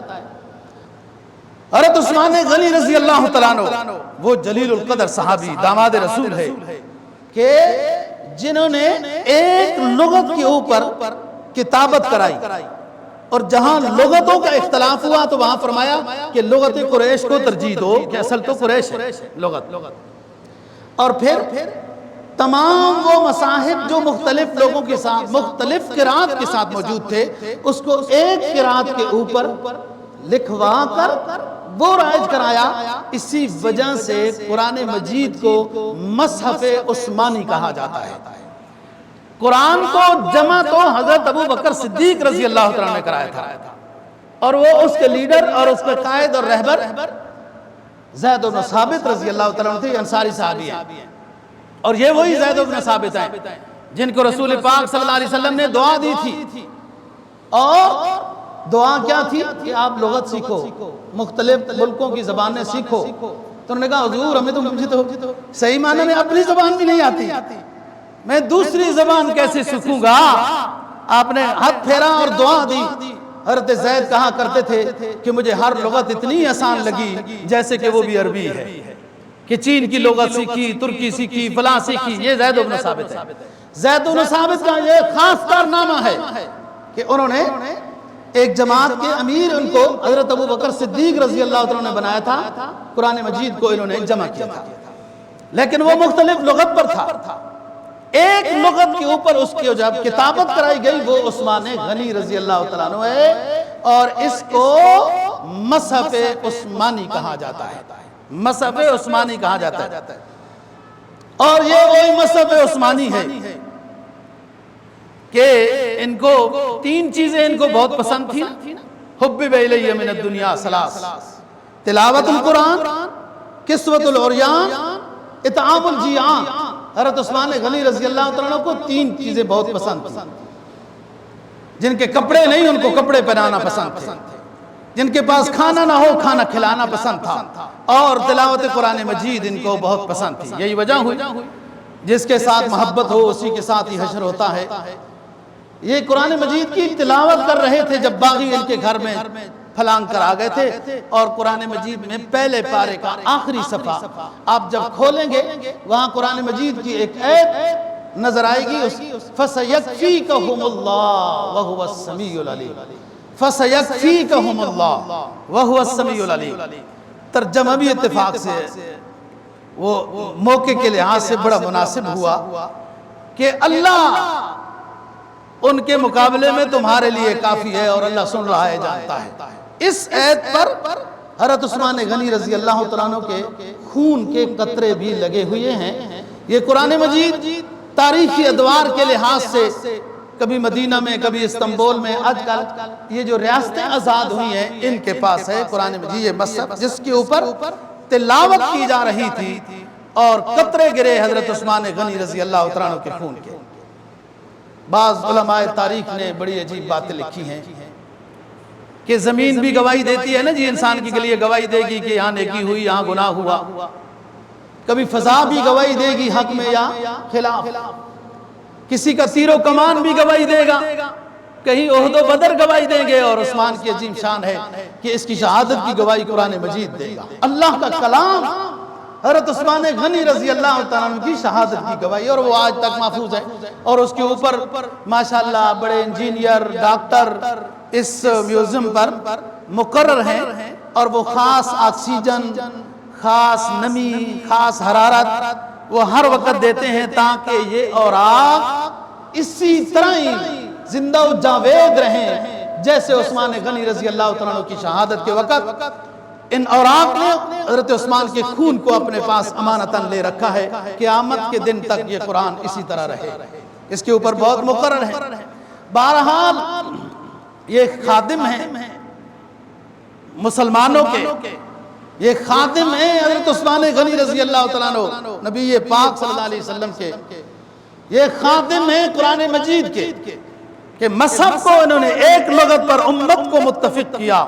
حضرت عثمان غنی رضی اللہ تعالیٰ عنہ وہ جلیل القدر صحابی، داماد رسول ہے، کہ جنہوں نے ایک لغت کے اوپر کتابت کرائی، اور جہاں لغتوں کا اختلاف ہوا تو وہاں فرمایا کہ لغت قریش کو ترجیح دو، کہ اصل تو قریش ہے لغت۔ اور پھر تمام وہ مصاحف جو مختلف لوگوں کے ساتھ، مختلف قرات کے ساتھ موجود تھے، اس کو ایک قرات کے اوپر لکھوا کر وہ رائج کرایا۔ اسی وجہ سے قرآن مجید کو مصحف عثمانی کہا جاتا ہے۔ قرآن کو جمع تو حضرت ابو بکر صدیق رضی اللہ تعالیٰ نے کرایا تھا، اور وہ اس کے لیڈر اور اس کے قائد اور رہبر زید بن ثابت رضی اللہ تعالیٰ عنہ تھے، انصاری صحابی ہیں۔ اور یہ وہی زید بن ثابت ہیں جن کو رسول پاک صلی اللہ علیہ وسلم نے دعا دی تھی، اور دعا کیا تھی کہ آپ لغت سیکھو، مختلف ملکوں کی زبانیں سیکھو۔ تو انہوں نے کہا حضور ہمیں تو مجھے تو صحیح معنی میں اپنی زبان بھی نہیں آتی، میں دوسری زبان کیسے سیکھوں گا؟ آپ نے ہاتھ پھیرا اور دعا دی۔ حضرت زید کہا کرتے تھے کہ مجھے ہر لغت اتنی آسان لگی جیسے کہ وہ بھی عربی ہے، کہ چین کی لغت سیکھی، ترکی سیکھی، فلاں سیکھی۔ یہ زید بن ثابت ہے۔ زید بن ثابت کا یہ خاص کارنامہ ہے کہ انہوں نے ایک جماعت کے امیر ان کو حضرت ابو بکر صدیق رضی اللہ عنہ نے بنایا تھا، قرآن مجید کو انہوں نے جمع کیا تھا، لیکن وہ مختلف لغت پر تھا۔ ایک لغت کے اوپر اس کی جب کتابت کرائی گئی وہ عثمان غنی رضی اللہ تعالیٰ عنہ ہے، اور اس کو مصحف عثمانی کہا جاتا ہے، مصحف عثمانی کہا جاتا ہے۔ اور یہ وہی مصحف عثمانی ہے کہ ان کو 3 چیزیں ان کو بہت پسند تھی۔ حبب الیہ من الدنیا ثلاث، تلاوت القرآن، کسوت العریان، اطعام الجیعان۔ حضرت عثمان غنی رضی اللہ عنہ کو 3 چیزیں بہت پسند تھیں۔ جن کے کپڑے نہیں ان کو کپڑے پہنانا پسند تھے، جن کے پاس کھانا نہ ہو کھانا کھلانا پسند تھا، اور تلاوت قرآن مجید ان کو بہت پسند تھی۔ یہی وجہ ہوئی جس کے ساتھ محبت ہو اسی کے ساتھ ہی حشر ہوتا ہے۔ یہ قرآن مجید کی تلاوت کر رہے تھے جب باغی ان کے گھر میں پھلانگ کر آ گئے تھے، اور قرآن مجید میں پہلے پارے کا آخری صفحہ آپ جب کھولیں گے وہاں قرآن مجید کی ایک آیت نظر آئے گی، فَسَيَكْفِيكَهُمُ اللَّهُ وَهُوَ السَّمِيعُ الْعَلِيمُ، فَسَيَكْفِيكَهُمُ اللَّهُ وَهُوَ السَّمِيعُ الْعَلِيمُ۔ ترجمہ بھی اتفاق سے وہ موقع کے لحاظ سے بڑا مناسب ہوا کہ اللہ ان کے مقابلے میں تمہارے لیے کافی ہے، اور اللہ سن رہا ہے، جانتا ہے۔ اس آیت پر حضرت عثمان غنی رضی اللہ تعالیٰ عنہ کے خون کے قطرے بھی لگے ہوئے ہیں۔ یہ قرآن مجید تاریخی ادوار کے لحاظ سے کبھی مدینہ میں کبھی استنبول میں، آج کل یہ جو ریاستیں آزاد ہوئی ہیں ان کے پاس ہے قرآن مجید، یہ مصحف جس کے اوپر تلاوت کی جا رہی تھی، اور قطرے گرے حضرت عثمان غنی رضی اللہ تعالیٰ عنہ کے خون کے۔ بعض علماء تاریخ نے بڑی عجیب باتیں لکھی ہیں کہ زمین بھی گواہی دیتی ہے نا جی، انسان کے لیے گواہی دے گی کہ یہاں نیکی ہوئی، یہاں گناہ ہوا۔ کبھی فضا بھی گواہی دے گی حق میں یا خلاف، کسی کا تیر و کمان بھی گواہی دے گا، کہیں احد و بدر گواہی دیں گے، اور عثمان کی عظیم شان ہے کہ اس کی شہادت کی گواہی قرآن مجید دے گا۔ اللہ کا کلام حضرت عثمان غنی رضی اللہ تعالیٰ عنہ کی شہادت کی گواہی، اور وہ آج تک محفوظ ہے، اور اس کے اوپر ماشاءاللہ بڑے انجینئر ڈاکٹر اس میوزیم پر مقرر ہیں، اور وہ خاص آکسیجن، خاص نمی، خاص حرارت وہ ہر وقت دیتے ہیں تاکہ یہ اوراق اسی طرح ہی زندہ و جاوید رہیں جیسے عثمان غنی رضی اللہ تعالیٰ عنہ کی شہادت کے وقت ان اوراق نے حضرت عثمان کے خون کو اپنے پاس امانتاً لے رکھا ہے، قیامت کے دن تک یہ قرآن اسی طرح رہے، اس کے اوپر بہت مقرر ہے۔ بہرحال یہ خادم ہیں مسلمانوں کے، یہ خادم ہیں حضرت عثمان غنی رضی اللہ تعالیٰ عنہ نبی پاک صلی اللہ علیہ وسلم کے، یہ خادم ہیں قرآن مجید کے، کہ مصحف کو انہوں نے ایک لغت پر امت کو متفق کیا،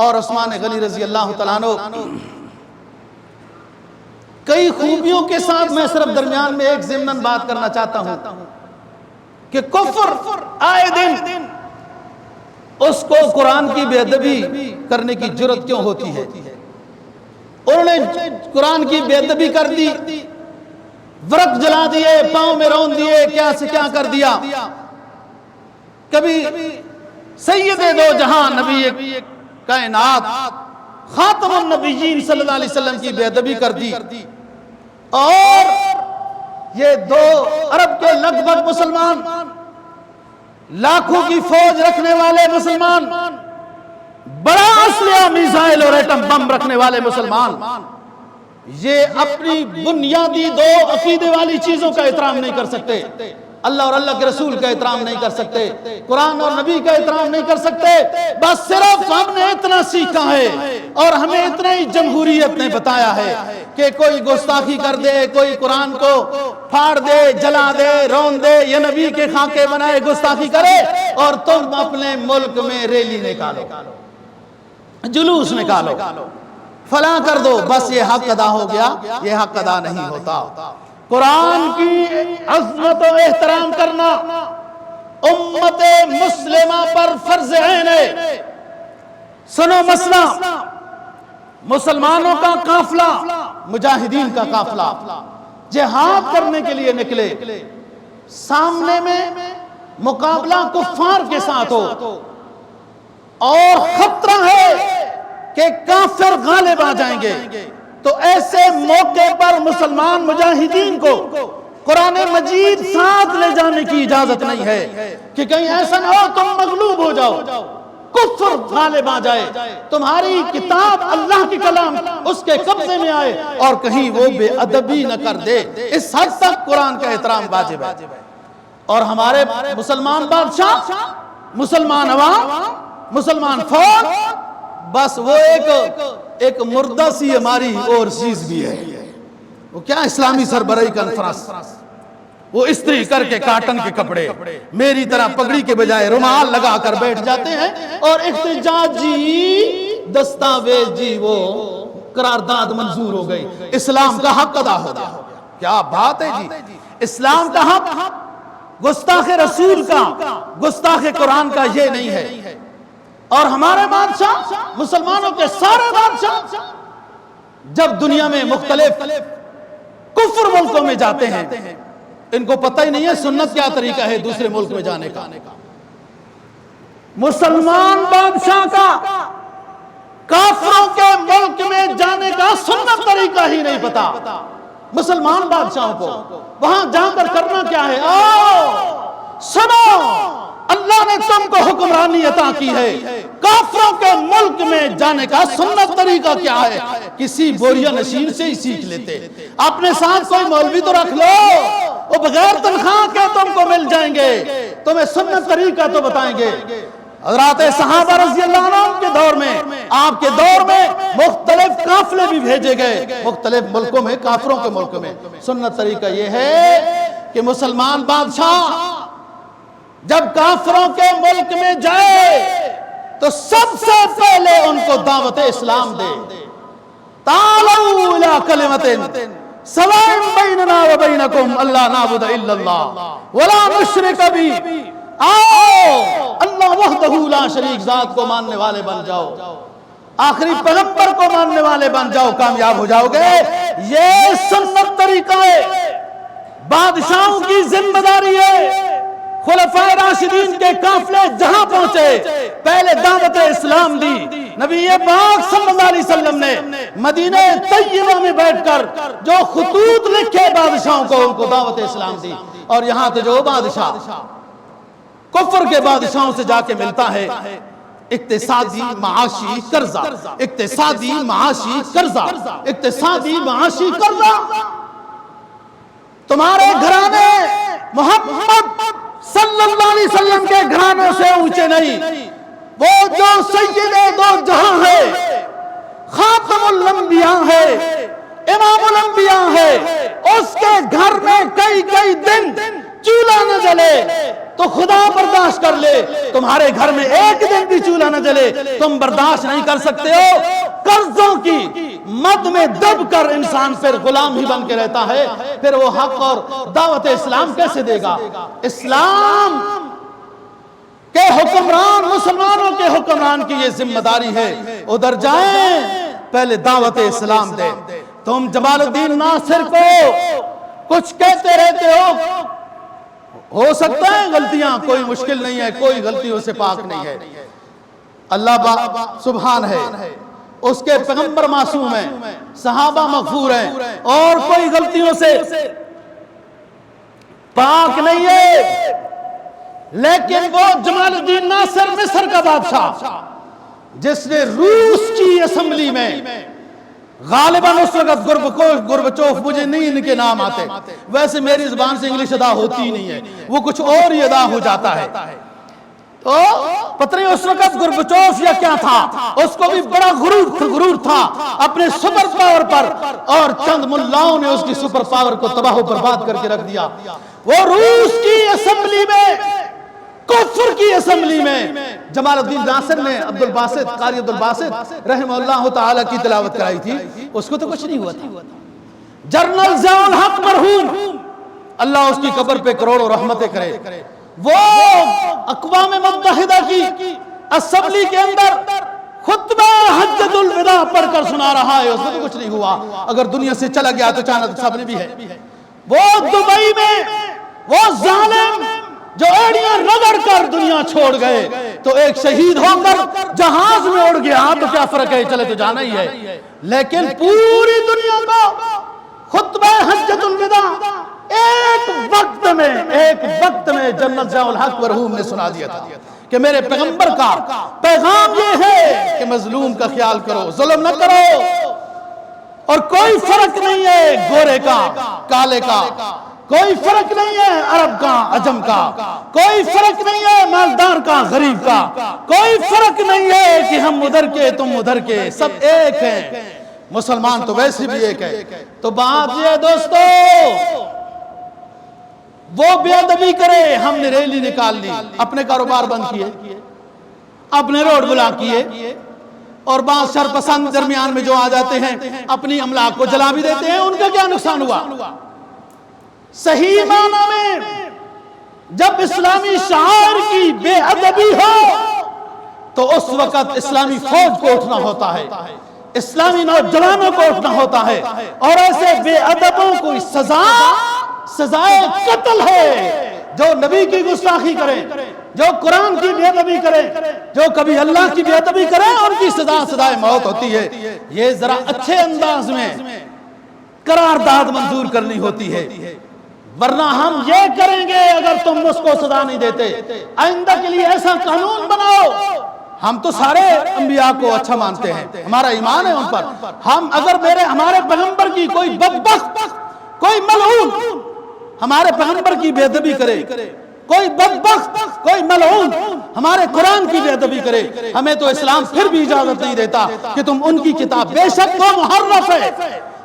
اور عثمان غنی رضی اللہ تعالیٰ عنہ کئی خوبیوں کے ساتھ، میں صرف درمیان میں ایک ضمناً بات کرنا چاہتا ہوں کہ کفر آئے دن اس کو قرآن کی بے ادبی کرنے کی جرت کیوں ہوتی ہے؟ انہوں نے قرآن کی بے ادبی کر دی، ورق جلا دیے، پاؤں میں رون دیے، کیا سے کیا کر دیا۔ کبھی سید دو جہاں نبی کائنات خاتم النبیین صلی اللہ علیہ وسلم کی بے ادبی کر دی، اور یہ 2 ارب کے لگ بھگ مسلمان، لاکھوں کی فوج رکھنے والے مسلمان، بڑا اسلحہ میزائل اور ایٹم بم رکھنے والے مسلمان، یہ اپنی بنیادی 2 عقیدے والی چیزوں کا احترام نہیں کر سکتے، اللہ اور اللہ کے رسول کا احترام نہیں کر سکتے، قرآن اور نبی کا احترام نہیں کر سکتے۔ بس صرف ہم نے اتنا سیکھا ہے، اور ہمیں اتنا ہی جمہوریت نے بتایا ہے کہ کوئی گستاخی کر دے، کوئی قرآن کو پھاڑ دے، جلا دے، رون دے، یا نبی کے خاکے بنائے گستاخی کرے، اور تم اپنے ملک میں ریلی نکالو، جلوس نکالو، فلاں کر دو، بس یہ حق ادا ہو گیا۔ یہ حق ادا نہیں ہوتا۔ قرآن کی عظمت و احترام کرنا امت مسلمہ پر فرض عین ہے۔ سنو مسئلہ، مسلمانوں کا قافلہ، مجاہدین کا قافلہ جہاد کرنے کے لیے نکلے، سامنے میں مقابلہ کفار کے ساتھ ہو، اور خطرہ ہے کہ کافر غالب آ جائیں گے، تو ایسے موقع پر مسلمان مجاہدین کو قرآن مجید ساتھ لے جانے کی اجازت نہیں ہے کہ کہیں ایسا نہ ہو تم مغلوب ہو جاؤ، کفر غالب آ جائے، تمہاری کتاب اللہ کی کلام اس کے قبضے میں آئے، اور کہیں وہ بے ادبی نہ کر دے۔ اس حد تک قرآن کا احترام واجب ہے۔ اور ہمارے مسلمان بادشاہ، مسلمان عوام، مسلمان فوج، بس وہ ایک مردہ سی ہماری اور چیز بھی ہے، وہ کیا اسلامی سربراہی کانفرنس، وہ استری کر کے کاٹن کے کپڑے میری طرح پگڑی کے بجائے رومال لگا کر بیٹھ جاتے ہیں اور احتجاجی دستاویز جی وہ قرارداد منظور ہو گئی، اسلام کا حق ادا ہو گیا۔ کیا بات ہے جی، اسلام کا حق گستاخ رسول کا، گستاخ قرآن کا یہ نہیں ہے۔ اور ہمارے بادشاہ، مسلمانوں کے سارے بادشاہ جب دنیا میں مختلف کفر ملکوں میں جاتے ہیں، ان کو پتہ ہی نہیں ہے سنت کیا طریقہ ہے دوسرے ملک میں جانے کا۔ مسلمان بادشاہ کا کافروں کے ملک میں جانے کا سنت طریقہ ہی نہیں پتا مسلمان بادشاہوں کو۔ وہاں جا کر کرنا کیا ہے؟ آؤ سنو، اللہ نے تم کو حکمرانی عطا کی ہے، کافروں کے ملک میں جانے کا سنت طریقہ کیا ہے؟ کسی بوریا نشین سے ہی سیکھ لیتے، اپنے ساتھ کوئی مولوی تو رکھ لو، وہ بغیر تنخواہ کے تم کو مل جائیں گے، تمہیں سنت طریقہ تو بتائیں گے۔ حضرات صحابہ رضی اللہ عنہ کے دور میں، آپ کے دور میں مختلف قافلے بھی بھیجے گئے مختلف ملکوں میں، کافروں کے ملک میں۔ سنت طریقہ یہ ہے کہ مسلمان بادشاہ جب کافروں کے ملک میں جائے تو سب سے پہلے ان کو دعوت اسلام دے۔ تعالوا الی کلمۃ سواء بیننا و بینکم الا نعبد الا اللہ ولا نشرک بہ، آؤ اللہ وحدہ لا شریک ذات کو ماننے والے بن جاؤ، آخری پیغمبر کو ماننے والے بن جاؤ، کامیاب ہو جاؤ گے۔ یہ سنت طریقہ ہے، بادشاہوں کی ذمہ داری ہے۔ خلفائے راشدین کے قافلے جہاں پہنچے پہلے دعوت اسلام دی۔ نبی پاک صلی اللہ علیہ وسلم نے مدینہ طیبہ میں بیٹھ کر جو خطوط لکھے بادشاہوں کو، ان کو دعوت اسلام دی۔ اور یہاں تو جو بادشاہ کفر کے بادشاہوں سے جا کے ملتا ہے، اقتصادی معاشی قرضہ، اقتصادی معاشی قرضہ، اقتصادی معاشی قرضہ۔ تمہارے گھرانے محمد صلی اللہ علیہ وسلم کے گھرانے سے اونچے نہیں، وہ جو سید دو جہاں ہے، خاتم الانبیاء ہے، امام الانبیاء ہے، اس کے گھر میں کئی دن چولہا نہ جلے تو خدا برداشت کر لے، تمہارے گھر میں ایک دن بھی چولہا نہ جلے تم برداشت نہیں کر سکتے ہو۔ قرضوں کی مد میں دب کر انسان پھر غلام ہی بن کے رہتا ہے، پھر وہ حق اور دعوت اسلام کیسے دے گا؟ اسلام کے حکمران، مسلمانوں کے حکمران کی یہ ذمہ داری ہے، ادھر جائیں پہلے دعوت اسلام دیں۔ تم جمال الدین ناصر کو کچھ کہتے رہتے ہو سکتا ہے غلطیاں، کوئی مشکل نہیں ہے، کوئی غلطیوں سے پاک نہیں ہے، اللہ سبحان ہے، اس کے پیغمبر معصوم ہیں، صحابہ مغفور ہیں، اور کوئی غلطیوں سے پاک نہیں ہے۔ لیکن وہ جمال الدین ناصر مصر کا بادشاہ جس نے روس کی اسمبلی میں غالباً اس وقت گورباچوف، مجھے نہیں ان کے نام آتے، ویسے میری زبان سے انگلش ادا ہوتی ہی نہیں ہے، وہ کچھ اور ہی ادا ہو جاتا ہے، تو پتہ نہیں اس وقت گورباچوف یا کیا تھا، اس کو بھی بڑا غرور تھا اپنے سپر پاور پر، اور چند ملاؤں نے اس کی سپر پاور کو تباہ و برباد کر کے رکھ دیا۔ وہ روس کی اسمبلی میں، کفر کی اسمبلی میں جمال الدین ناصر نے قاری عبدالباسط رحمہ اللہ تعالیٰ کی تلاوت کرائی تھی، اس کو تو کچھ نہیں ہوا تھا۔ جنرل ضیاء الحق مرحوم، اللہ اس کی قبر پہ کروڑوں رحمتیں کرے، وہ اقوام متحدہ کی اسمبلی کے اندر خطبہ حجۃ الوداع پڑھ کر سنا رہا ہے، اس کو تو کچھ نہیں ہوا، اگر دنیا سے چلا گیا تو چاند صاحب نے بھی ہے۔ وہ دبئی میں وہ ظالم جو ایڑیاں رگڑ کر دنیا چھوڑ گئے، تو ایک شہید ہو کر جہاز میں اڑ گیا تو کیا فرق ہے، چلے تو جانا ہی ہے، لیکن پوری دنیا کو خطبہ حجۃ الوداع ایک وقت میں جنرل ضیاء الحق مرحوم نے سنا دیا تھا کہ میرے پیغمبر کا پیغام یہ ہے کہ مظلوم کا خیال کرو، ظلم نہ کرو، اور کوئی فرق نہیں ہے گورے کا کالے کا، کوئی فرق نہیں ہے عرب کا عجم کا، کوئی فرق نہیں ہے مالدار کا غریب کا، کوئی فرق نہیں ہے کہ ہم ادھر کے تم ادھر کے، سب ایک ہیں، مسلمان تو ویسے بھی ایک ہے۔ تو بات یہ دوستو، وہ بے ادبی کرے، ہم نے ریلی نکال لی، اپنے کاروبار بند کیے، اپنے روڈ بلاک کیے، اور بعض شرپسند درمیان میں جو آ جاتے ہیں اپنی املاک کو جلا بھی دیتے ہیں، ان کا کیا نقصان ہوا؟ صحیح معنی میں جب اسلامی شعائر کی بے ادبی ہو تو اس وقت اسلامی فوج کو اٹھنا ہوتا ہے، اسلامی نوجوانوں کو اٹھنا ہوتا ہے، اور ایسے بے ادبوں کو سزائے قتل ہے۔ جو نبی کی گستاخی کریں، جو قرآن کی بے ادبی کریں، جو کبھی اللہ کی بے ادبی کریں، ان کی سزائے موت ہوتی ہے۔ یہ ذرا اچھے انداز میں قرارداد منظور کرنی ہوتی ہے، ورنہ ہم یہ کریں گے اگر تم اس کو سزا نہیں دیتے، آئندہ کے لیے ایسا قانون بناؤ۔ ہم تو سارے انبیاء کو اچھا مانتے ہیں، ہمارا ایمان ہے ان پر، ہم اگر ہمارے پیغمبر کی کوئی بدبخت، کوئی ملعون ہمارے پیغمبر کی بے ادبی کرے، کوئی بدبخت، کوئی ملعون ہمارے قرآن کی بے ادبی کرے، ہمیں تو اسلام پھر بھی اجازت نہیں دیتا کہ تم ان کی کتاب، بے شک وہ محرف ہے،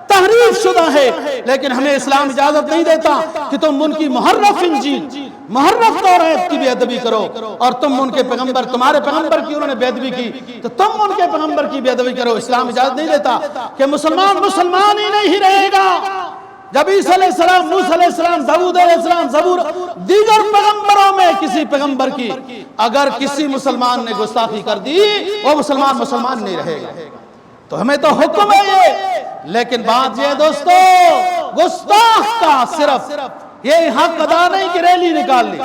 تحریف شدہ ہے، لیکن ہمیں اسلام اجازت نہیں دیتا کہ تم ان کی محرف انجیل، محرف توریت کی بے ادبی کرو، اور تم ان کے پیغمبر، تمہارے پیغمبر کی انہوں نے بے ادبی کی تو تم ان کے پیغمبر کی بے ادبی کرو۔ اسلام اجازت نہیں دیتا کہ مسلمان ہی نہیں رہے گا۔ جب عیسیٰ علیہ السلام، موسیٰ علیہ السلام، داؤد علیہ السلام، زبور، دیگر پیغمبروں میں کسی پیغمبر کی اگر کسی مسلمان نے گستاخی کر دی، وہ مسلمان نہیں رہے گا۔ تو ہمیں تو حکم ہے یہ، لیکن بات یہ دوستو، گستاخ کا صرف یہ حق ادا نہیں کہ ریلی نکال لی،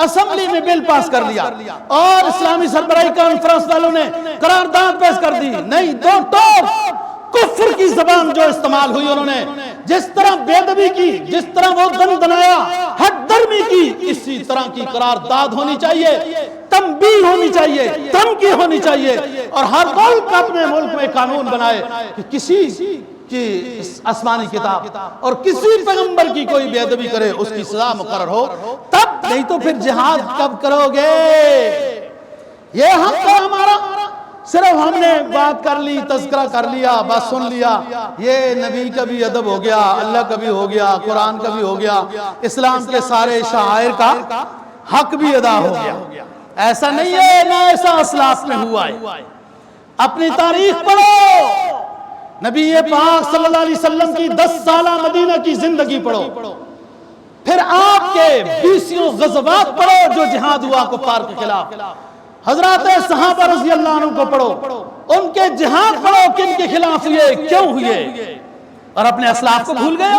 اسمبلی میں بل پاس کر لیا، اور اسلامی سربراہی کانفرنس والوں نے قرارداد پیش کر دی، نہیں، دو ٹوک کفر کی زبان جو استعمال ہوئی انہوں نے، جس طرح بے ادبی کی، جس طرح وہ دندنایا، حد درمی کی، اسی طرح کی قرارداد ہونی چاہیے، تنبیہ ہونی چاہیے، دھمکی ہونی چاہیے، اور ہر ملک اپنے ملک میں قانون بنائے کہ کسی کی آسمانی کتاب اور کسی پیغمبر کی کوئی بے ادبی کرے اس کی سزا مقرر ہو، تب، نہیں تو پھر جہاد کب کرو گے؟ یہ حق ہے ہمارا۔ صرف ہم نے بات کر لی، تذکرہ کر لیا، بس سن لیا، یہ نبی کا بھی ادب ہو گیا، اللہ کا بھی ہو گیا، قرآن کا بھی ہو گیا، اسلام کے سارے شعائر کا حق بھی ادا ہو گیا، ایسا نہیں ہے، نہ ایسا اسلاف میں ہوا ہے۔ اپنی تاریخ پڑھو، نبی پاک صلی اللہ علیہ وسلم کی 10 سالہ مدینہ کی زندگی پڑھو، پھر آپ کے 20 غزوات پڑھو جو جہاد ہوا کفار کے خلاف، حضرات صحابہ رضی اللہ عنہ کو پڑھو، ان کے جہاد پڑھو، کن کے خلاف ہوئے، کیوں ہوئے، اور اپنے اسلاف کو بھول گئے؟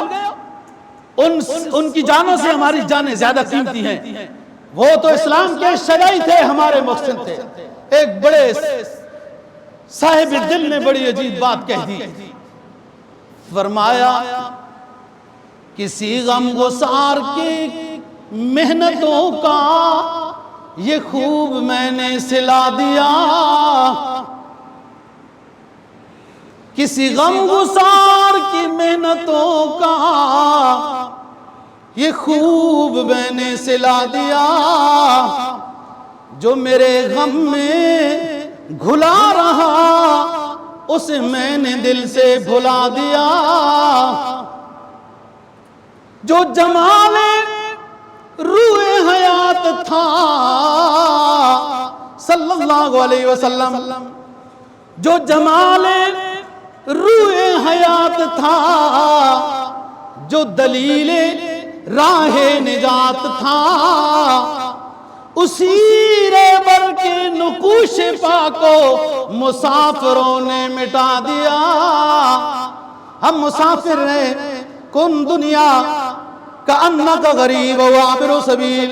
ان کی جانوں سے ہماری جانیں زیادہ قیمتی ہیں۔ وہ تو اسلام کے شجاعی تھے، ہمارے محسن تھے۔ ایک بڑے صاحب دل نے بڑی عجیب بات کہہ دی، فرمایا کسی غم گسار کی محنتوں کا یہ خوب میں نے سلا دیا، کسی غم گسار کی محنتوں کا یہ خوب میں نے سلا دیا، جو میرے غم میں گھلا رہا اسے میں نے دل سے بھلا دیا، جو جمال روئے حیات تھا صلی اللہ علیہ وسلم، جو جمال روئے حیات تھا، جو دلیل راہ نجات تھا، اسی ریبر کے نقوش پا کو مسافروں نے مٹا دیا۔ ہم مسافر ہیں، کن دنیا کأنک غریب و عابر سبیل،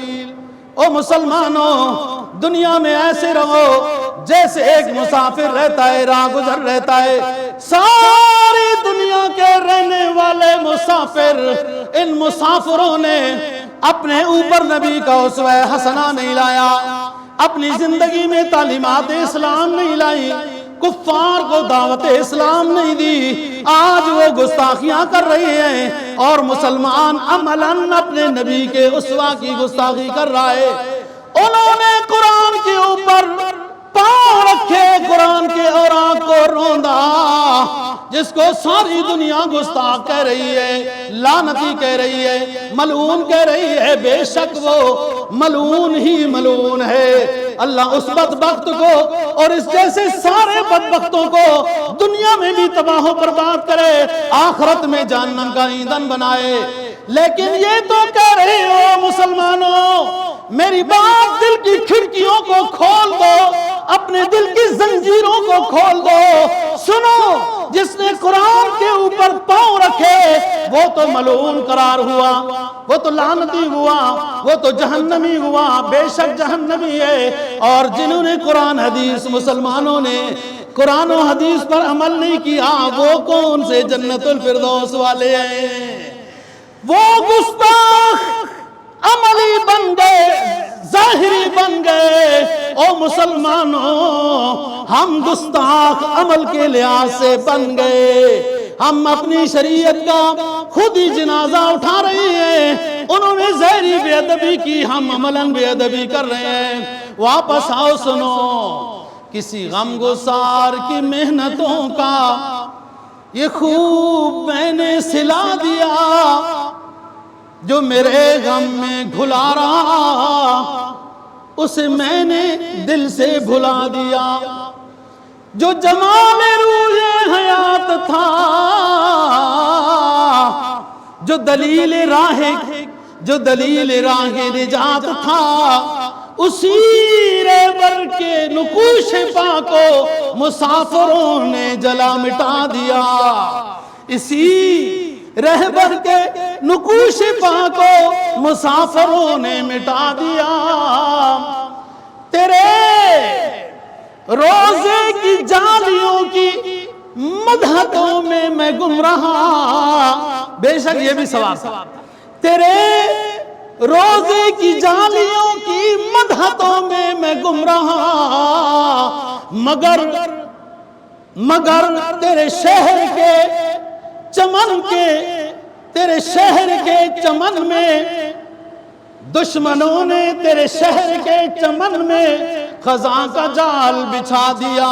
او مسلمانوں دنیا میں ایسے رہو جیسے ایک مسافر رہتا ہے، راہ گزر رہتا ہے۔ ساری دنیا کے رہنے والے مسافر، ان مسافروں نے اپنے اوپر نبی کا اسوہ حسنہ نہیں لایا، اپنی زندگی میں تعلیمات اسلام نہیں لائی، کفار کو دعوت اسلام نہیں دی، آج وہ گستاخیاں کر رہے ہیں، اور مسلمان عملاً اپنے نبی کے اسوہ کی گستاخی کر رہا ہے۔ انہوں نے قرآن کے اوپر پاؤں رکھے قرآن کے اور آنکھ کو روندا، جس کو ساری دنیا گستاخ کہہ رہی ہے، لعنتی کہہ رہی ہے، ملعون کہہ رہی ہے، بے شک وہ ملعون ہی ملعون ہے۔ اللہ اس بدبخت کو اور اس جیسے سارے بدبختوں کو دنیا میں بھی تباہ و برباد کرے، آخرت میں جہنم کا ایندھن بنائے۔ لیکن یہ تو کہہ رہے ہو مسلمانوں، میری بات دل کی کھڑکیوں کو کھول دو، اپنے دل کی زنجیروں کو کھول دو، سنو، جس نے قرآن کے اوپر پاؤں رکھے وہ تو ملعون قرار ہوا، وہ تو لعنتی ہوا، وہ تو جہنمی ہوا، بے شک جہنمی ہے۔ اور جنہوں نے قرآن حدیث، مسلمانوں نے قرآن و حدیث پر عمل نہیں کیا، وہ کون سے جنت الفردوس والے ہیں؟ وہ گستاخ عملی بن گئے، ظاہری بن گئے۔ او مسلمانوں، ہم گستاخ عمل کے لحاظ سے بن گئے۔ ہم اپنی شریعت کا خود ہی جنازہ اٹھا رہے ہیں، انہوں نے ظاہری بے ادبی کی، ہم عملاً بے ادبی کر رہے ہیں۔ واپس آؤ، سنو، کسی غم گسار کی محنتوں کا یہ خوب میں نے سلا دیا، جو میرے غم میں گھلا رہا اسے میں نے دل سے بھلا دیا۔ جو جمال روح حیات تھا، جو دلیل راہ نجات تھا، اسی رہبر کے نقوش پا کو مسافروں نے جلا مٹا دیا۔ اسی رہبر کے نقوش پا کو مسافروں نے مٹا دیا۔ تیرے روزے کی جالیوں کی مدحتوں میں گم رہا، بے شک یہ بھی ثواب، تیرے روزے کی جالیوں کی مدحتوں میں گم رہا، مگر تیرے شہر کے چمن میں دشمنوں نے تیرے شہر کے چمن میں خزاں کا جال بچھا دیا۔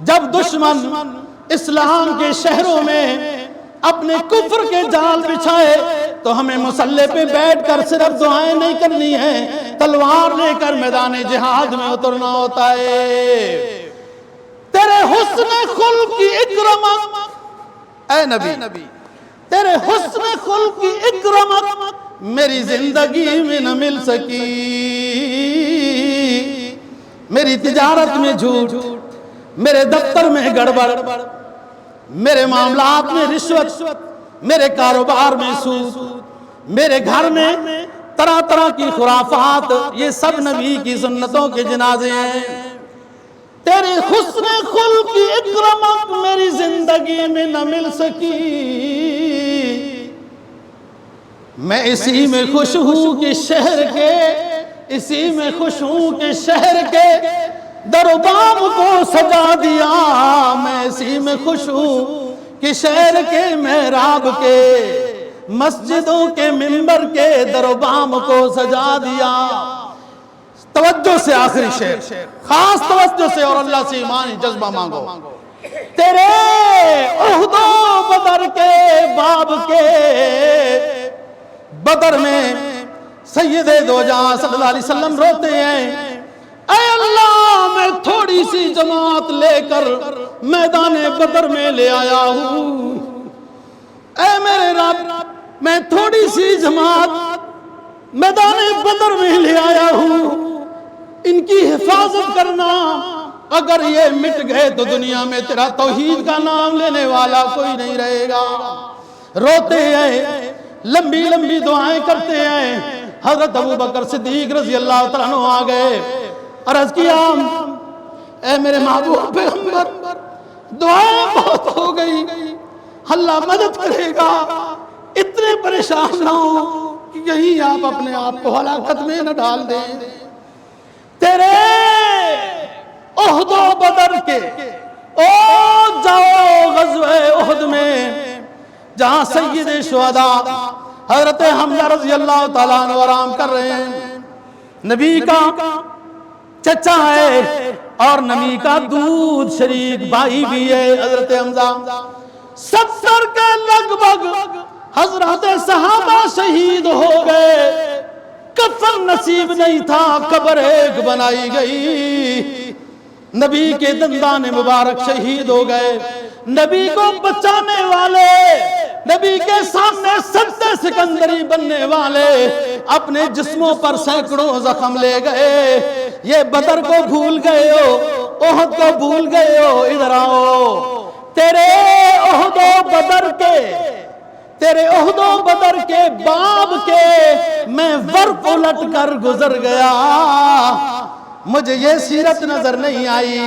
جب دشمن اسلام کے شہروں میں اپنے کفر کے جال بچھائے تو ہمیں مسلح پہ بیٹھ کر صرف دعائیں نہیں کرنی ہیں، تلوار لے کر میدان جہاد میں اترنا ہوتا ہے۔ تیرے حسن خلق کی اکرمت، اے نبی، تیرے حسن خلق کی اکرمت میری زندگی میں نہ مل سکی۔ میری تجارت میں جھوٹ، میرے دفتر میں گڑبڑ، میرے معاملات میں رشوت، میرے کاروبار میں سود، میرے گھر میں طرح طرح کی خرافات، یہ سب نبی کی سنتوں کے جنازے ہیں۔ تیرے حسن خلق کی اکرمت میری زندگی میں نہ مل سکی۔ میں اسی میں خوش ہوں کہ شہر کے در و بام کو سجا دیا۔ میں اسی میں خوش ہوں کہ شہر کے محراب کے، مسجدوں کے منبر کے در و بام کو سجا دیا۔ توجہ سے آخری شعر، خاص توجہ سے، اور اللہ سے ایمانی جذبہ مانگو۔ تیرے احد و بدر کے باب کے، بدر میں سید دو جہاں صلی اللہ علیہ وسلم روتے ہیں، اے اللہ میں تھوڑی سی جماعت لے کر میدان بدر میں لے آیا ہوں، اے میرے رب میں تھوڑی سی جماعت میدان بدر میں لے آیا ہوں، ان کی حفاظت کرنا، اگر یہ مٹ گئے تو دنیا میں تیرا توحید کا نام لینے والا کوئی نہیں رہے گا۔ روتے ہیں، لمبی لمبی دعائیں کرتے ہیں۔ حضرت ابوبکر صدیق رضی اللہ تعالیٰ عنہ آ گئے، عرض کیا اے میرے محبوب پیغمبر، دعائیں بہت ہو گئی، اللہ مدد کرے گا، اتنے پریشان نہ ہو کہ یہیں آپ اپنے آپ کو ہلاکت میں نہ ڈال دیں۔ تیرے احد و بدر کے، او جاؤ غزوہ احد میں جہاں سید شہداء حضرت حمزہ رضی اللہ تعالیٰ عنہ آرام کر رہے ہیں، نبی کا چچا ہے اور نبی کا دودھ شریک بھائی بھی ہے حضرت حمزہ۔ 70 کے لگ بھگ حضرت صحابہ شہید ہو گئے، کفن نصیب نہیں تھا، قبر ایک بنائی گئی، نبی کے دندان مبارک شہید ہو گئے، نبی کو بچانے والے، نبی کے سامنے سدے سکندری بننے والے اپنے جسموں پر سینکڑوں زخم لے گئے۔ یہ بدر کو بھول گئے ہو، احد کو بھول گئے ہو، ادھر آؤ، تیرے احد و بدر کے باب کے میں ورق الٹ کر گزر گیا، مجھے یہ سیرت نظر نہیں آئی۔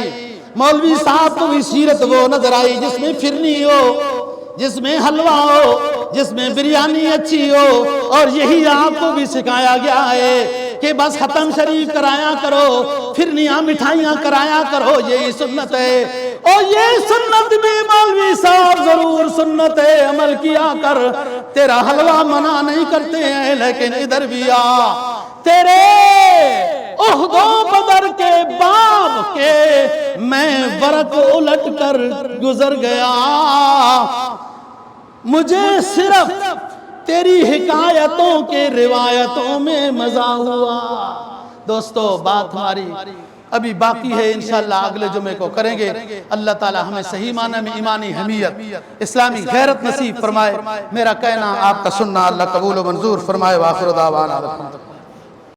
مولوی صاحب کو بھی سیرت وہ نظر آئی جس میں فرنی ہو، جس میں حلوہ ہو، جس میں بریانی اچھی ہو، اور یہی آپ کو بھی سکھایا گیا ہے کہ بس ختم شریف کرایا کرو، فرنیاں مٹھائیاں کرایا کرو، یہی سنت ہے۔ اور یہ سنت بھی مولوی صاحب ضرور سنت ہے عمل کیا کر، تیرا حلوہ منع نہیں کرتے ہیں، لیکن ادھر بھی آ، تیرے احد و بدر کے باب کے میں ورق الٹ کر گزر گیا، مجھے صرف تیری حکایتوں کے روایتوں میں مزہ ہوا۔ دوستو بات ہماری ابھی باقی ہے، انشاءاللہ اگلے جمعے کو کریں گے۔ اللہ تعالی ہمیں صحیح معنی میں ایمانی حمیت، اسلامی غیرت نصیب فرمائے۔ میرا کہنا آپ کا سننا اللہ قبول و منظور فرمائے۔ وآخر دعوانا الحمدللہ۔